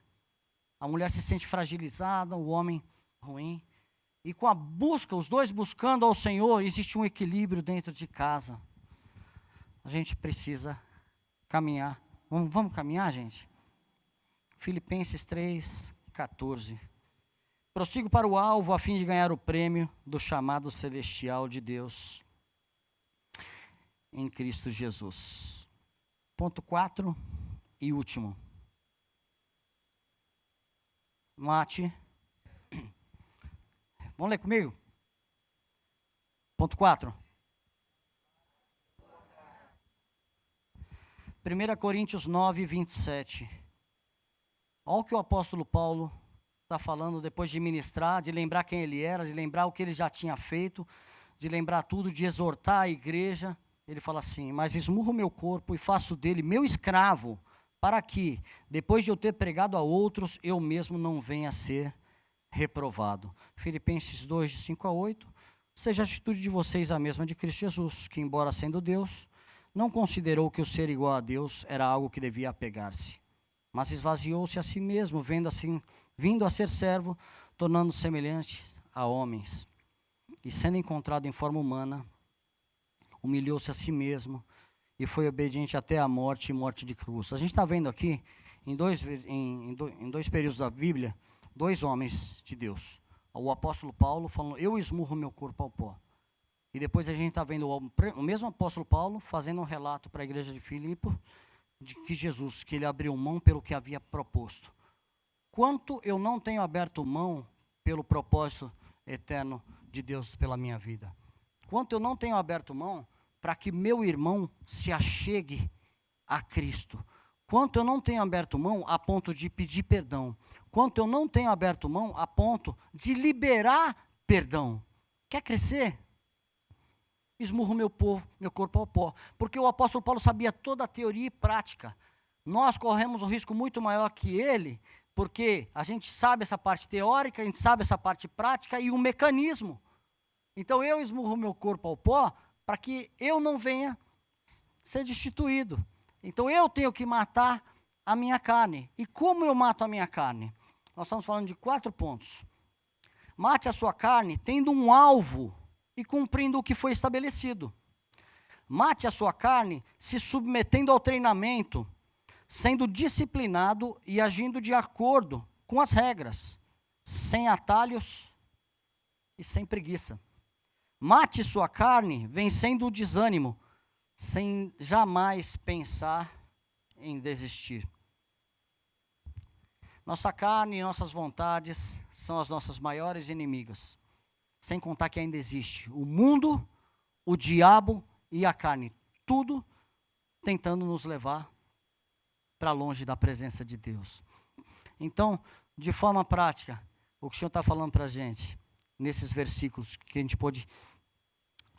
A mulher se sente fragilizada, o homem ruim. E com a busca, os dois buscando ao Senhor, existe um equilíbrio dentro de casa. A gente precisa caminhar. Vamos caminhar, gente? Filipenses 3:14. Prossigo para o alvo a fim de ganhar o prêmio do chamado celestial de Deus em Cristo Jesus. Ponto 4 e último. Mate. Vamos ler comigo? Ponto 4. 1 Coríntios 9:27. Olha o que o apóstolo Paulo está falando depois de ministrar, de lembrar quem ele era, de lembrar o que ele já tinha feito, de lembrar tudo, de exortar a igreja. Ele fala assim: mas esmurro meu corpo e faço dele meu escravo, para que, depois de eu ter pregado a outros, eu mesmo não venha a ser reprovado. Filipenses 2:5-8. Seja a atitude de vocês a mesma de Cristo Jesus, que, embora sendo Deus, não considerou que o ser igual a Deus era algo que devia apegar-se, mas esvaziou-se a si mesmo, vindo a ser servo, tornando-se semelhante a homens. E sendo encontrado em forma humana, humilhou-se a si mesmo e foi obediente até a morte e morte de cruz. A gente está vendo aqui, em dois períodos da Bíblia, dois homens de Deus. O apóstolo Paulo falando: eu esmurro meu corpo ao pó. E depois a gente está vendo o mesmo apóstolo Paulo fazendo um relato para a igreja de Filipe, de que Jesus, que ele abriu mão pelo que havia proposto. Quanto eu não tenho aberto mão pelo propósito eterno de Deus pela minha vida. Quanto eu não tenho aberto mão para que meu irmão se achegue a Cristo. Quanto eu não tenho aberto mão a ponto de pedir perdão. Quanto eu não tenho aberto mão a ponto de liberar perdão. Quer crescer? Esmurro meu corpo ao pó. Porque o apóstolo Paulo sabia toda a teoria e prática. Nós corremos um risco muito maior que ele, porque a gente sabe essa parte teórica, a gente sabe essa parte prática e o mecanismo. Então eu esmurro meu corpo ao pó para que eu não venha ser destituído. Então eu tenho que matar a minha carne. E como eu mato a minha carne? Nós estamos falando de 4 pontos. Mate a sua carne tendo um alvo e cumprindo o que foi estabelecido. Mate a sua carne se submetendo ao treinamento, sendo disciplinado e agindo de acordo com as regras, sem atalhos e sem preguiça. Mate sua carne vencendo o desânimo, sem jamais pensar em desistir. Nossa carne e nossas vontades são as nossas maiores inimigas. Sem contar que ainda existe o mundo, o diabo e a carne. Tudo tentando nos levar para longe da presença de Deus. Então, de forma prática, o que o Senhor está falando para a gente, nesses versículos que a gente pôde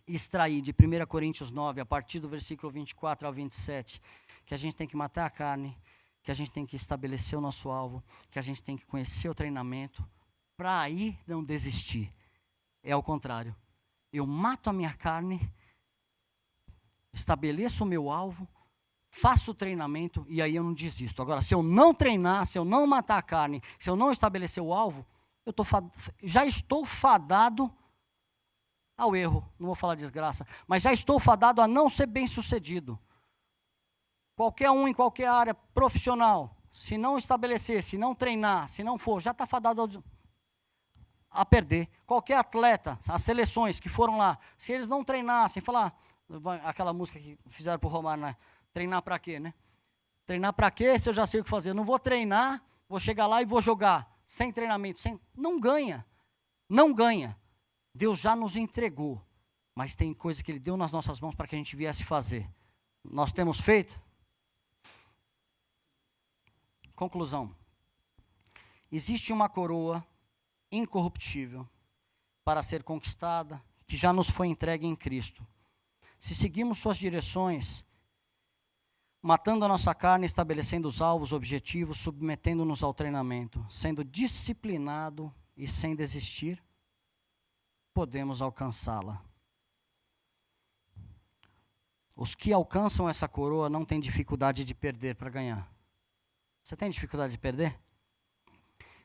extrair de 1 Coríntios 9, a partir do versículo 24 ao 27, que a gente tem que matar a carne, que a gente tem que estabelecer o nosso alvo, que a gente tem que conhecer o treinamento para aí não desistir. É ao contrário. Eu mato a minha carne, estabeleço o meu alvo, faço o treinamento e aí eu não desisto. Agora, se eu não treinar, se eu não matar a carne, se eu não estabelecer o alvo, já estou fadado ao erro. Não vou falar desgraça, mas já estou fadado a não ser bem sucedido. Qualquer um em qualquer área profissional, se não estabelecer, se não treinar, se não for, já está fadado a perder. Qualquer atleta, as seleções que foram lá, se eles não treinassem, falar aquela música que fizeram para o Romário, né? Treinar para quê, né? Treinar para quê se eu já sei o que fazer? Eu não vou treinar, vou chegar lá e vou jogar sem treinamento, não ganha. Não ganha. Deus já nos entregou, mas tem coisa que Ele deu nas nossas mãos para que a gente viesse fazer. Nós temos feito? Conclusão. Existe uma coroa incorruptível para ser conquistada, que já nos foi entregue em Cristo. Se seguimos suas direções, matando a nossa carne, estabelecendo os alvos, objetivos, submetendo-nos ao treinamento, sendo disciplinado e sem desistir, podemos alcançá-la. Os que alcançam essa coroa não têm dificuldade de perder para ganhar. Você tem dificuldade de perder?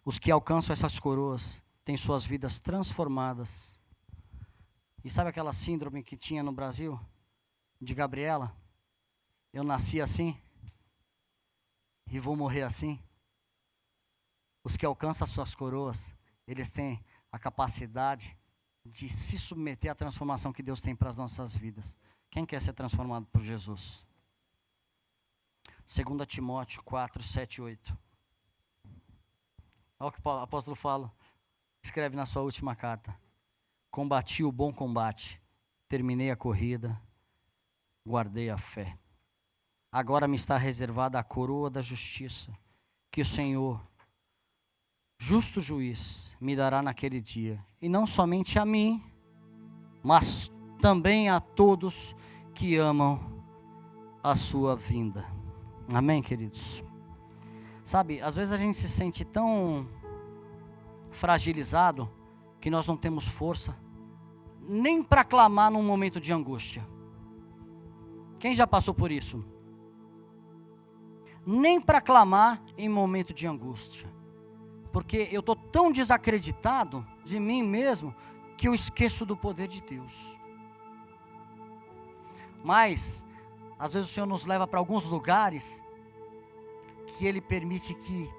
Os que alcançam essas coroas têm suas vidas transformadas. E sabe aquela síndrome que tinha no Brasil? De Gabriela? Eu nasci assim e vou morrer assim. Os que alcançam as suas coroas, eles têm a capacidade de se submeter à transformação que Deus tem para as nossas vidas. Quem quer ser transformado por Jesus? 2 Timóteo 4, 7 e 8. Olha o que o apóstolo fala. Escreve na sua última carta. Combati o bom combate, terminei a corrida, guardei a fé. Agora me está reservada a coroa da justiça, que o Senhor, justo juiz, me dará naquele dia. E não somente a mim, mas também a todos que amam a sua vinda. Amém, queridos? Sabe, às vezes a gente se sente tão fragilizado que nós não temos força nem para clamar num momento de angústia. Quem já passou por isso? Nem para clamar em momento de angústia. Porque eu estou tão desacreditado de mim mesmo que eu esqueço do poder de Deus. Mas, às vezes o Senhor nos leva para alguns lugares que Ele permite que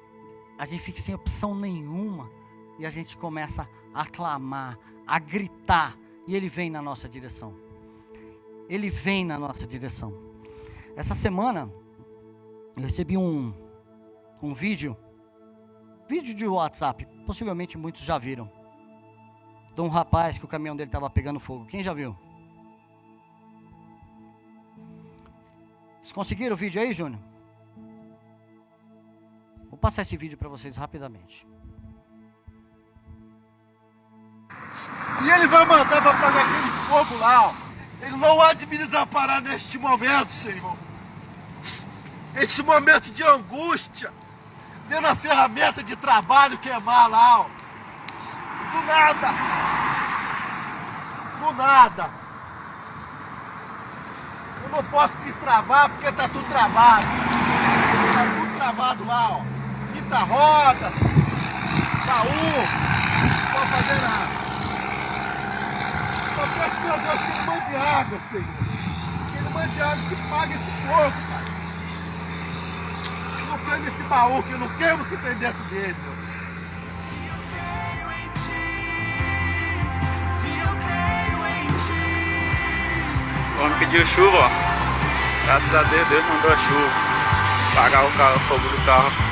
a gente fique sem opção nenhuma e a gente começa a clamar, a gritar, e Ele vem na nossa direção. Ele vem na nossa direção. Essa semana eu recebi um vídeo de WhatsApp, possivelmente muitos já viram, de um rapaz que o caminhão dele estava pegando fogo. Quem já viu? Vocês conseguiram o vídeo aí, Júnior? Vou passar esse vídeo para vocês rapidamente. E Ele vai mandar para apagar aquele fogo lá, ó. Ele não há de me desamparar neste momento, Senhor. Este momento de angústia, vendo a ferramenta de trabalho queimar lá, ó. Do nada. Do nada. Eu não posso destravar porque tá tudo travado. Tá tudo travado lá, ó. Quinta roda, baú, não pode fazer nada. Só peço, meu Deus, que Ele mande água, Senhor. Que Ele mande água que pague esse fogo, Pai. Não queime esse baú, que eu não queimo o que tem dentro dele, meu Deus. O homem pediu chuva, ó. Graças a Deus, Deus mandou a chuva. Apagar o fogo do carro.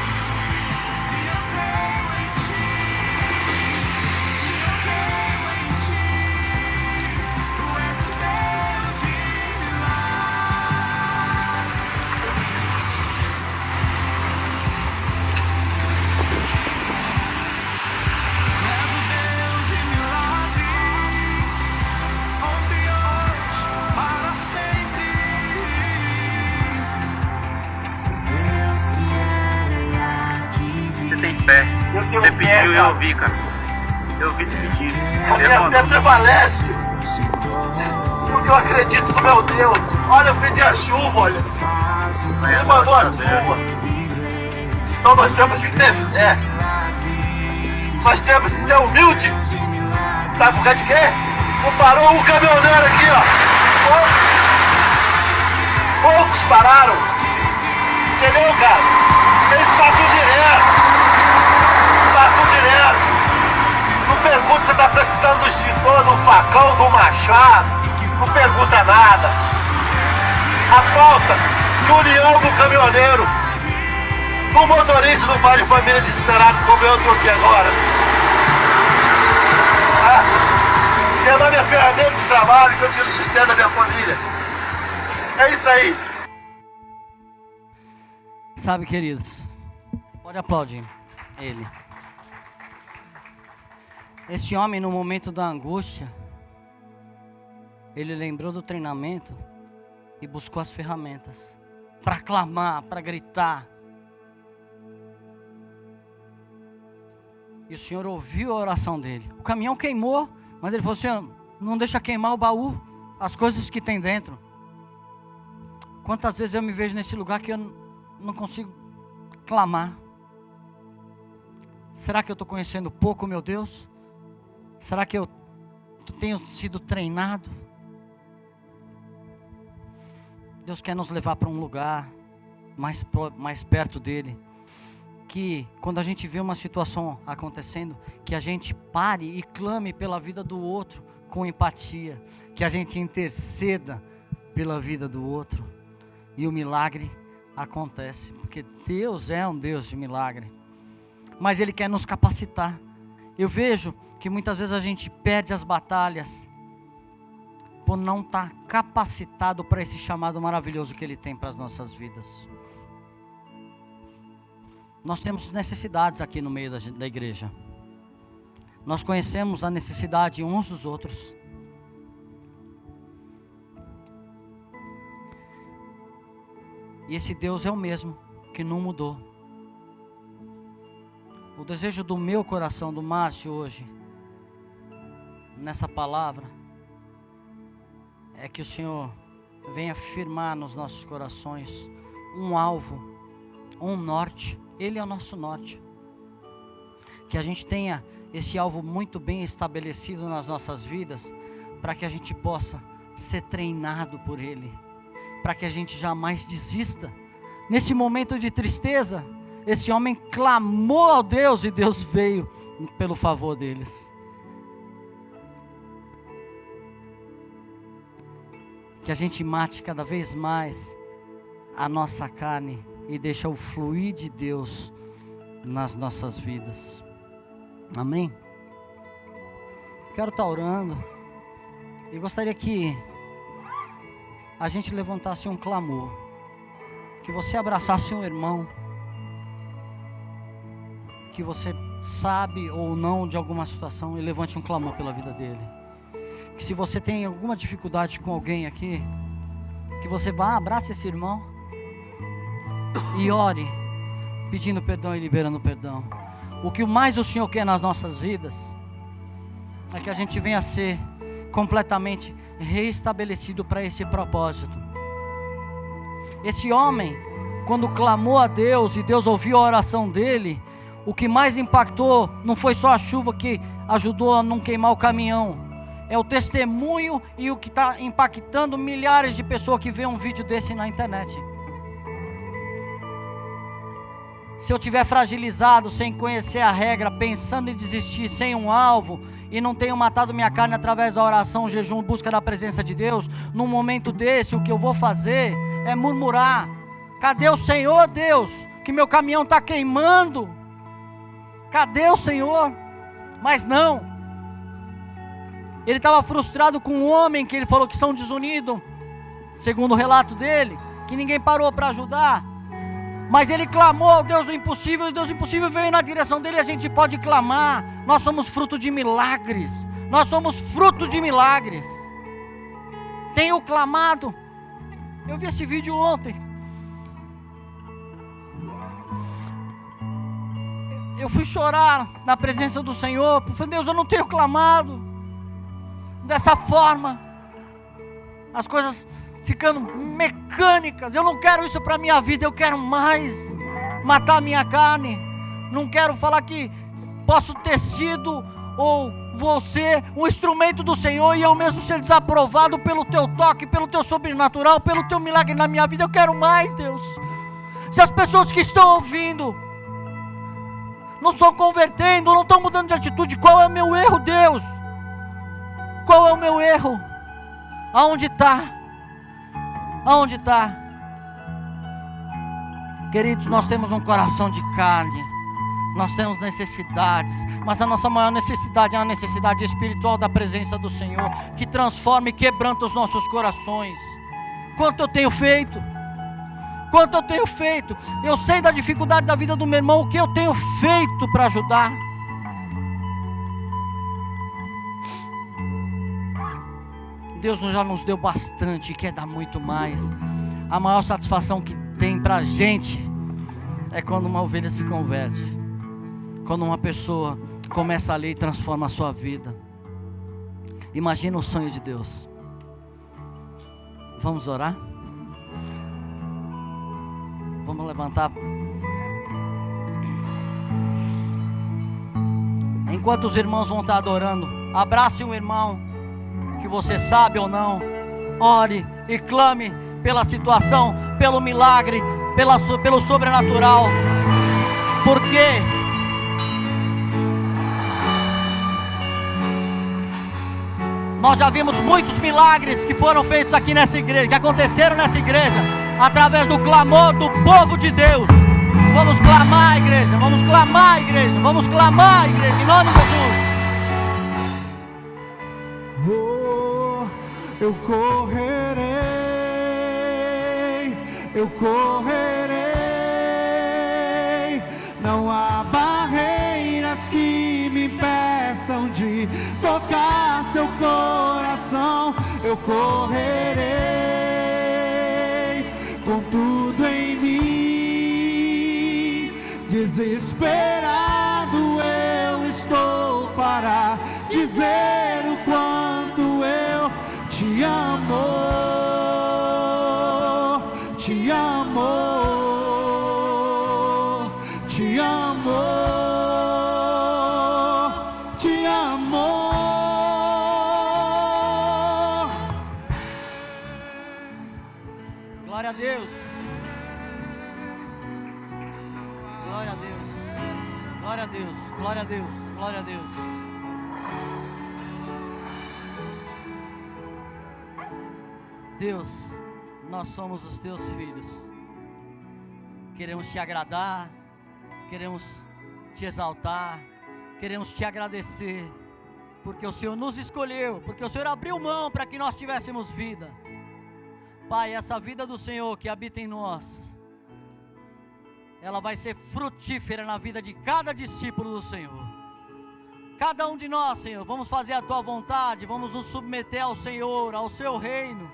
Você tem fé. Você pediu e eu ouvi, cara. Eu vi dividido. A minha fé prevalece. Porque eu acredito no meu Deus. Olha, eu pedi a chuva, olha. Ele mandou a chuva. Então nós temos que ter fé. Nós temos que ser humildes. Sabe por causa de quê? Parou um caminhoneiro aqui, ó. Poucos pararam. Entendeu, cara? Eles passam direto. Passam direto. Não pergunta se você tá precisando do extintor, do facão, do machado. Não pergunta nada. A falta de união do caminhoneiro. Do motorista do pai de família desesperado como eu tô aqui agora. É na minha ferramenta de trabalho que eu tiro o sustento da minha família. É isso aí. Sabe, queridos, pode aplaudir ele. Esse homem, no momento da angústia, ele lembrou do treinamento e buscou as ferramentas para clamar, para gritar. E o Senhor ouviu a oração dele. O caminhão queimou, mas ele falou assim: não deixa queimar o baú, as coisas que tem dentro. Quantas vezes eu me vejo nesse lugar que eu não consigo clamar? Será que eu estou conhecendo pouco, meu Deus? Será que eu tenho sido treinado? Deus quer nos levar para um lugar mais perto dele. Que quando a gente vê uma situação acontecendo, que a gente pare e clame pela vida do outro com empatia, que a gente interceda pela vida do outro, e o milagre acontece, porque Deus é um Deus de milagre, mas Ele quer nos capacitar. Eu vejo que muitas vezes a gente perde as batalhas por não estar capacitado para esse chamado maravilhoso que Ele tem para as nossas vidas. Nós temos necessidades aqui no meio da igreja. Nós conhecemos a necessidade uns dos outros. E esse Deus é o mesmo, que não mudou. O desejo do meu coração, do Márcio hoje, nessa palavra, é que o Senhor venha firmar nos nossos corações um alvo, um norte. Ele é o nosso norte. Que a gente tenha esse alvo muito bem estabelecido nas nossas vidas, para que a gente possa ser treinado por Ele, para que a gente jamais desista. Nesse momento de tristeza, esse homem clamou a Deus e Deus veio pelo favor deles. Que a gente mate cada vez mais a nossa carne e deixa o fluir de Deus nas nossas vidas. Amém? Quero estar orando e gostaria que a gente levantasse um clamor, que você abraçasse um irmão que você sabe ou não de alguma situação e levante um clamor pela vida dele. Que se você tem alguma dificuldade com alguém aqui, que você vá, abrace esse irmão e ore, pedindo perdão e liberando perdão. O que mais o Senhor quer nas nossas vidas é que a gente venha a ser completamente reestabelecido para esse propósito. Esse homem, quando clamou a Deus e Deus ouviu a oração dele, o que mais impactou não foi só a chuva que ajudou a não queimar o caminhão, é o testemunho e o que está impactando milhares de pessoas que veem um vídeo desse na internet. Se eu tiver fragilizado, sem conhecer a regra, pensando em desistir, sem um alvo, e não tenho matado minha carne através da oração, jejum, busca da presença de Deus, num momento desse, o que eu vou fazer é murmurar: cadê o Senhor, Deus? Que meu caminhão está queimando. Cadê o Senhor? Mas não. Ele estava frustrado com um homem que ele falou que são desunidos, segundo o relato dele, que ninguém parou para ajudar. Mas ele clamou ao Deus do impossível, e o Deus do impossível veio na direção dele. A gente pode clamar. Nós somos fruto de milagres. Nós somos fruto de milagres. Tenho clamado. Eu vi esse vídeo ontem. eu fui chorar na presença do Senhor. Falei, Deus, eu não tenho clamado dessa forma, as coisas ficando mecânicas. Eu não quero isso para a minha vida, eu quero mais matar a minha carne. Não quero falar que posso ter sido ou vou ser um instrumento do Senhor e eu mesmo ser desaprovado pelo teu toque, pelo teu sobrenatural, pelo teu milagre na minha vida. Eu quero mais, Deus. Se as pessoas que estão ouvindo não estão convertendo, não estão mudando de atitude, qual é o meu erro, Deus? Qual é o meu erro? Aonde está? Aonde está? Queridos, nós temos um coração de carne, nós temos necessidades, mas a nossa maior necessidade é a necessidade espiritual da presença do Senhor, que transforma e quebranta os nossos corações. Quanto eu tenho feito? Quanto eu tenho feito? Eu sei da dificuldade da vida do meu irmão, o que eu tenho feito para ajudar? Deus já nos deu bastante e quer dar muito mais. A maior satisfação que tem para a gente é quando uma ovelha se converte, quando uma pessoa começa a ler e transforma a sua vida. Imagina o sonho de Deus. Vamos orar? Vamos levantar. Enquanto os irmãos vão estar adorando, abrace um irmão que você sabe ou não. Ore e clame pela situação, pelo milagre, pelo sobrenatural. Porque nós já vimos muitos milagres que foram feitos aqui nessa igreja, que aconteceram nessa igreja, através do clamor do povo de Deus. Vamos clamar, igreja, vamos clamar, igreja, vamos clamar, igreja, em nome de Jesus. Eu correrei, não há barreiras que me impeçam de tocar seu coração. Eu correrei, com tudo em mim, desesperado eu estou para dizer o quanto eu te amo, te amo, te amo, te amo. Glória a Deus, glória a Deus, glória a Deus, glória a Deus, glória a Deus. Deus, nós somos os teus filhos, queremos te agradar, queremos te exaltar, queremos te agradecer, porque o Senhor nos escolheu, porque o Senhor abriu mão para que nós tivéssemos vida. Pai, essa vida do Senhor que habita em nós, ela vai ser frutífera na vida de cada discípulo do Senhor. Cada um de nós, Senhor, vamos fazer a tua vontade, vamos nos submeter ao Senhor, ao seu reino,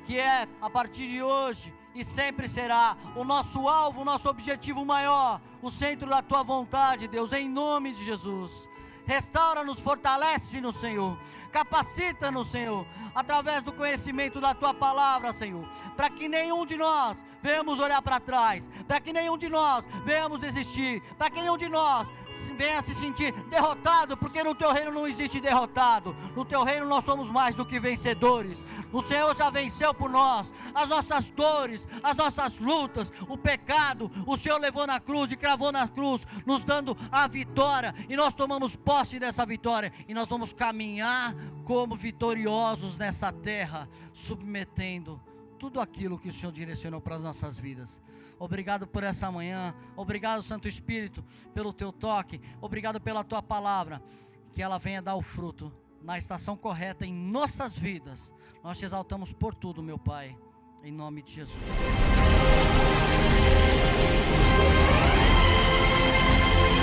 que é a partir de hoje e sempre será o nosso alvo, o nosso objetivo maior, o centro da tua vontade, Deus, em nome de Jesus. Restaura-nos, fortalece-nos, Senhor, capacita-nos, Senhor, através do conhecimento da tua palavra, Senhor, para que nenhum de nós venhamos olhar para trás, para que nenhum de nós venhamos desistir, para que nenhum de nós venha se sentir derrotado, porque no teu reino não existe derrotado, no teu reino nós somos mais do que vencedores. O Senhor já venceu por nós as nossas dores, as nossas lutas, o pecado, o Senhor levou na cruz e cravou na cruz, nos dando a vitória, e nós tomamos posse dessa vitória, e nós vamos caminhar como vitoriosos nessa terra, submetendo tudo aquilo que o Senhor direcionou para as nossas vidas. Obrigado por essa manhã, obrigado, Santo Espírito, pelo teu toque, obrigado pela tua palavra, que ela venha dar o fruto na estação correta em nossas vidas. Nós te exaltamos por tudo, meu Pai, em nome de Jesus.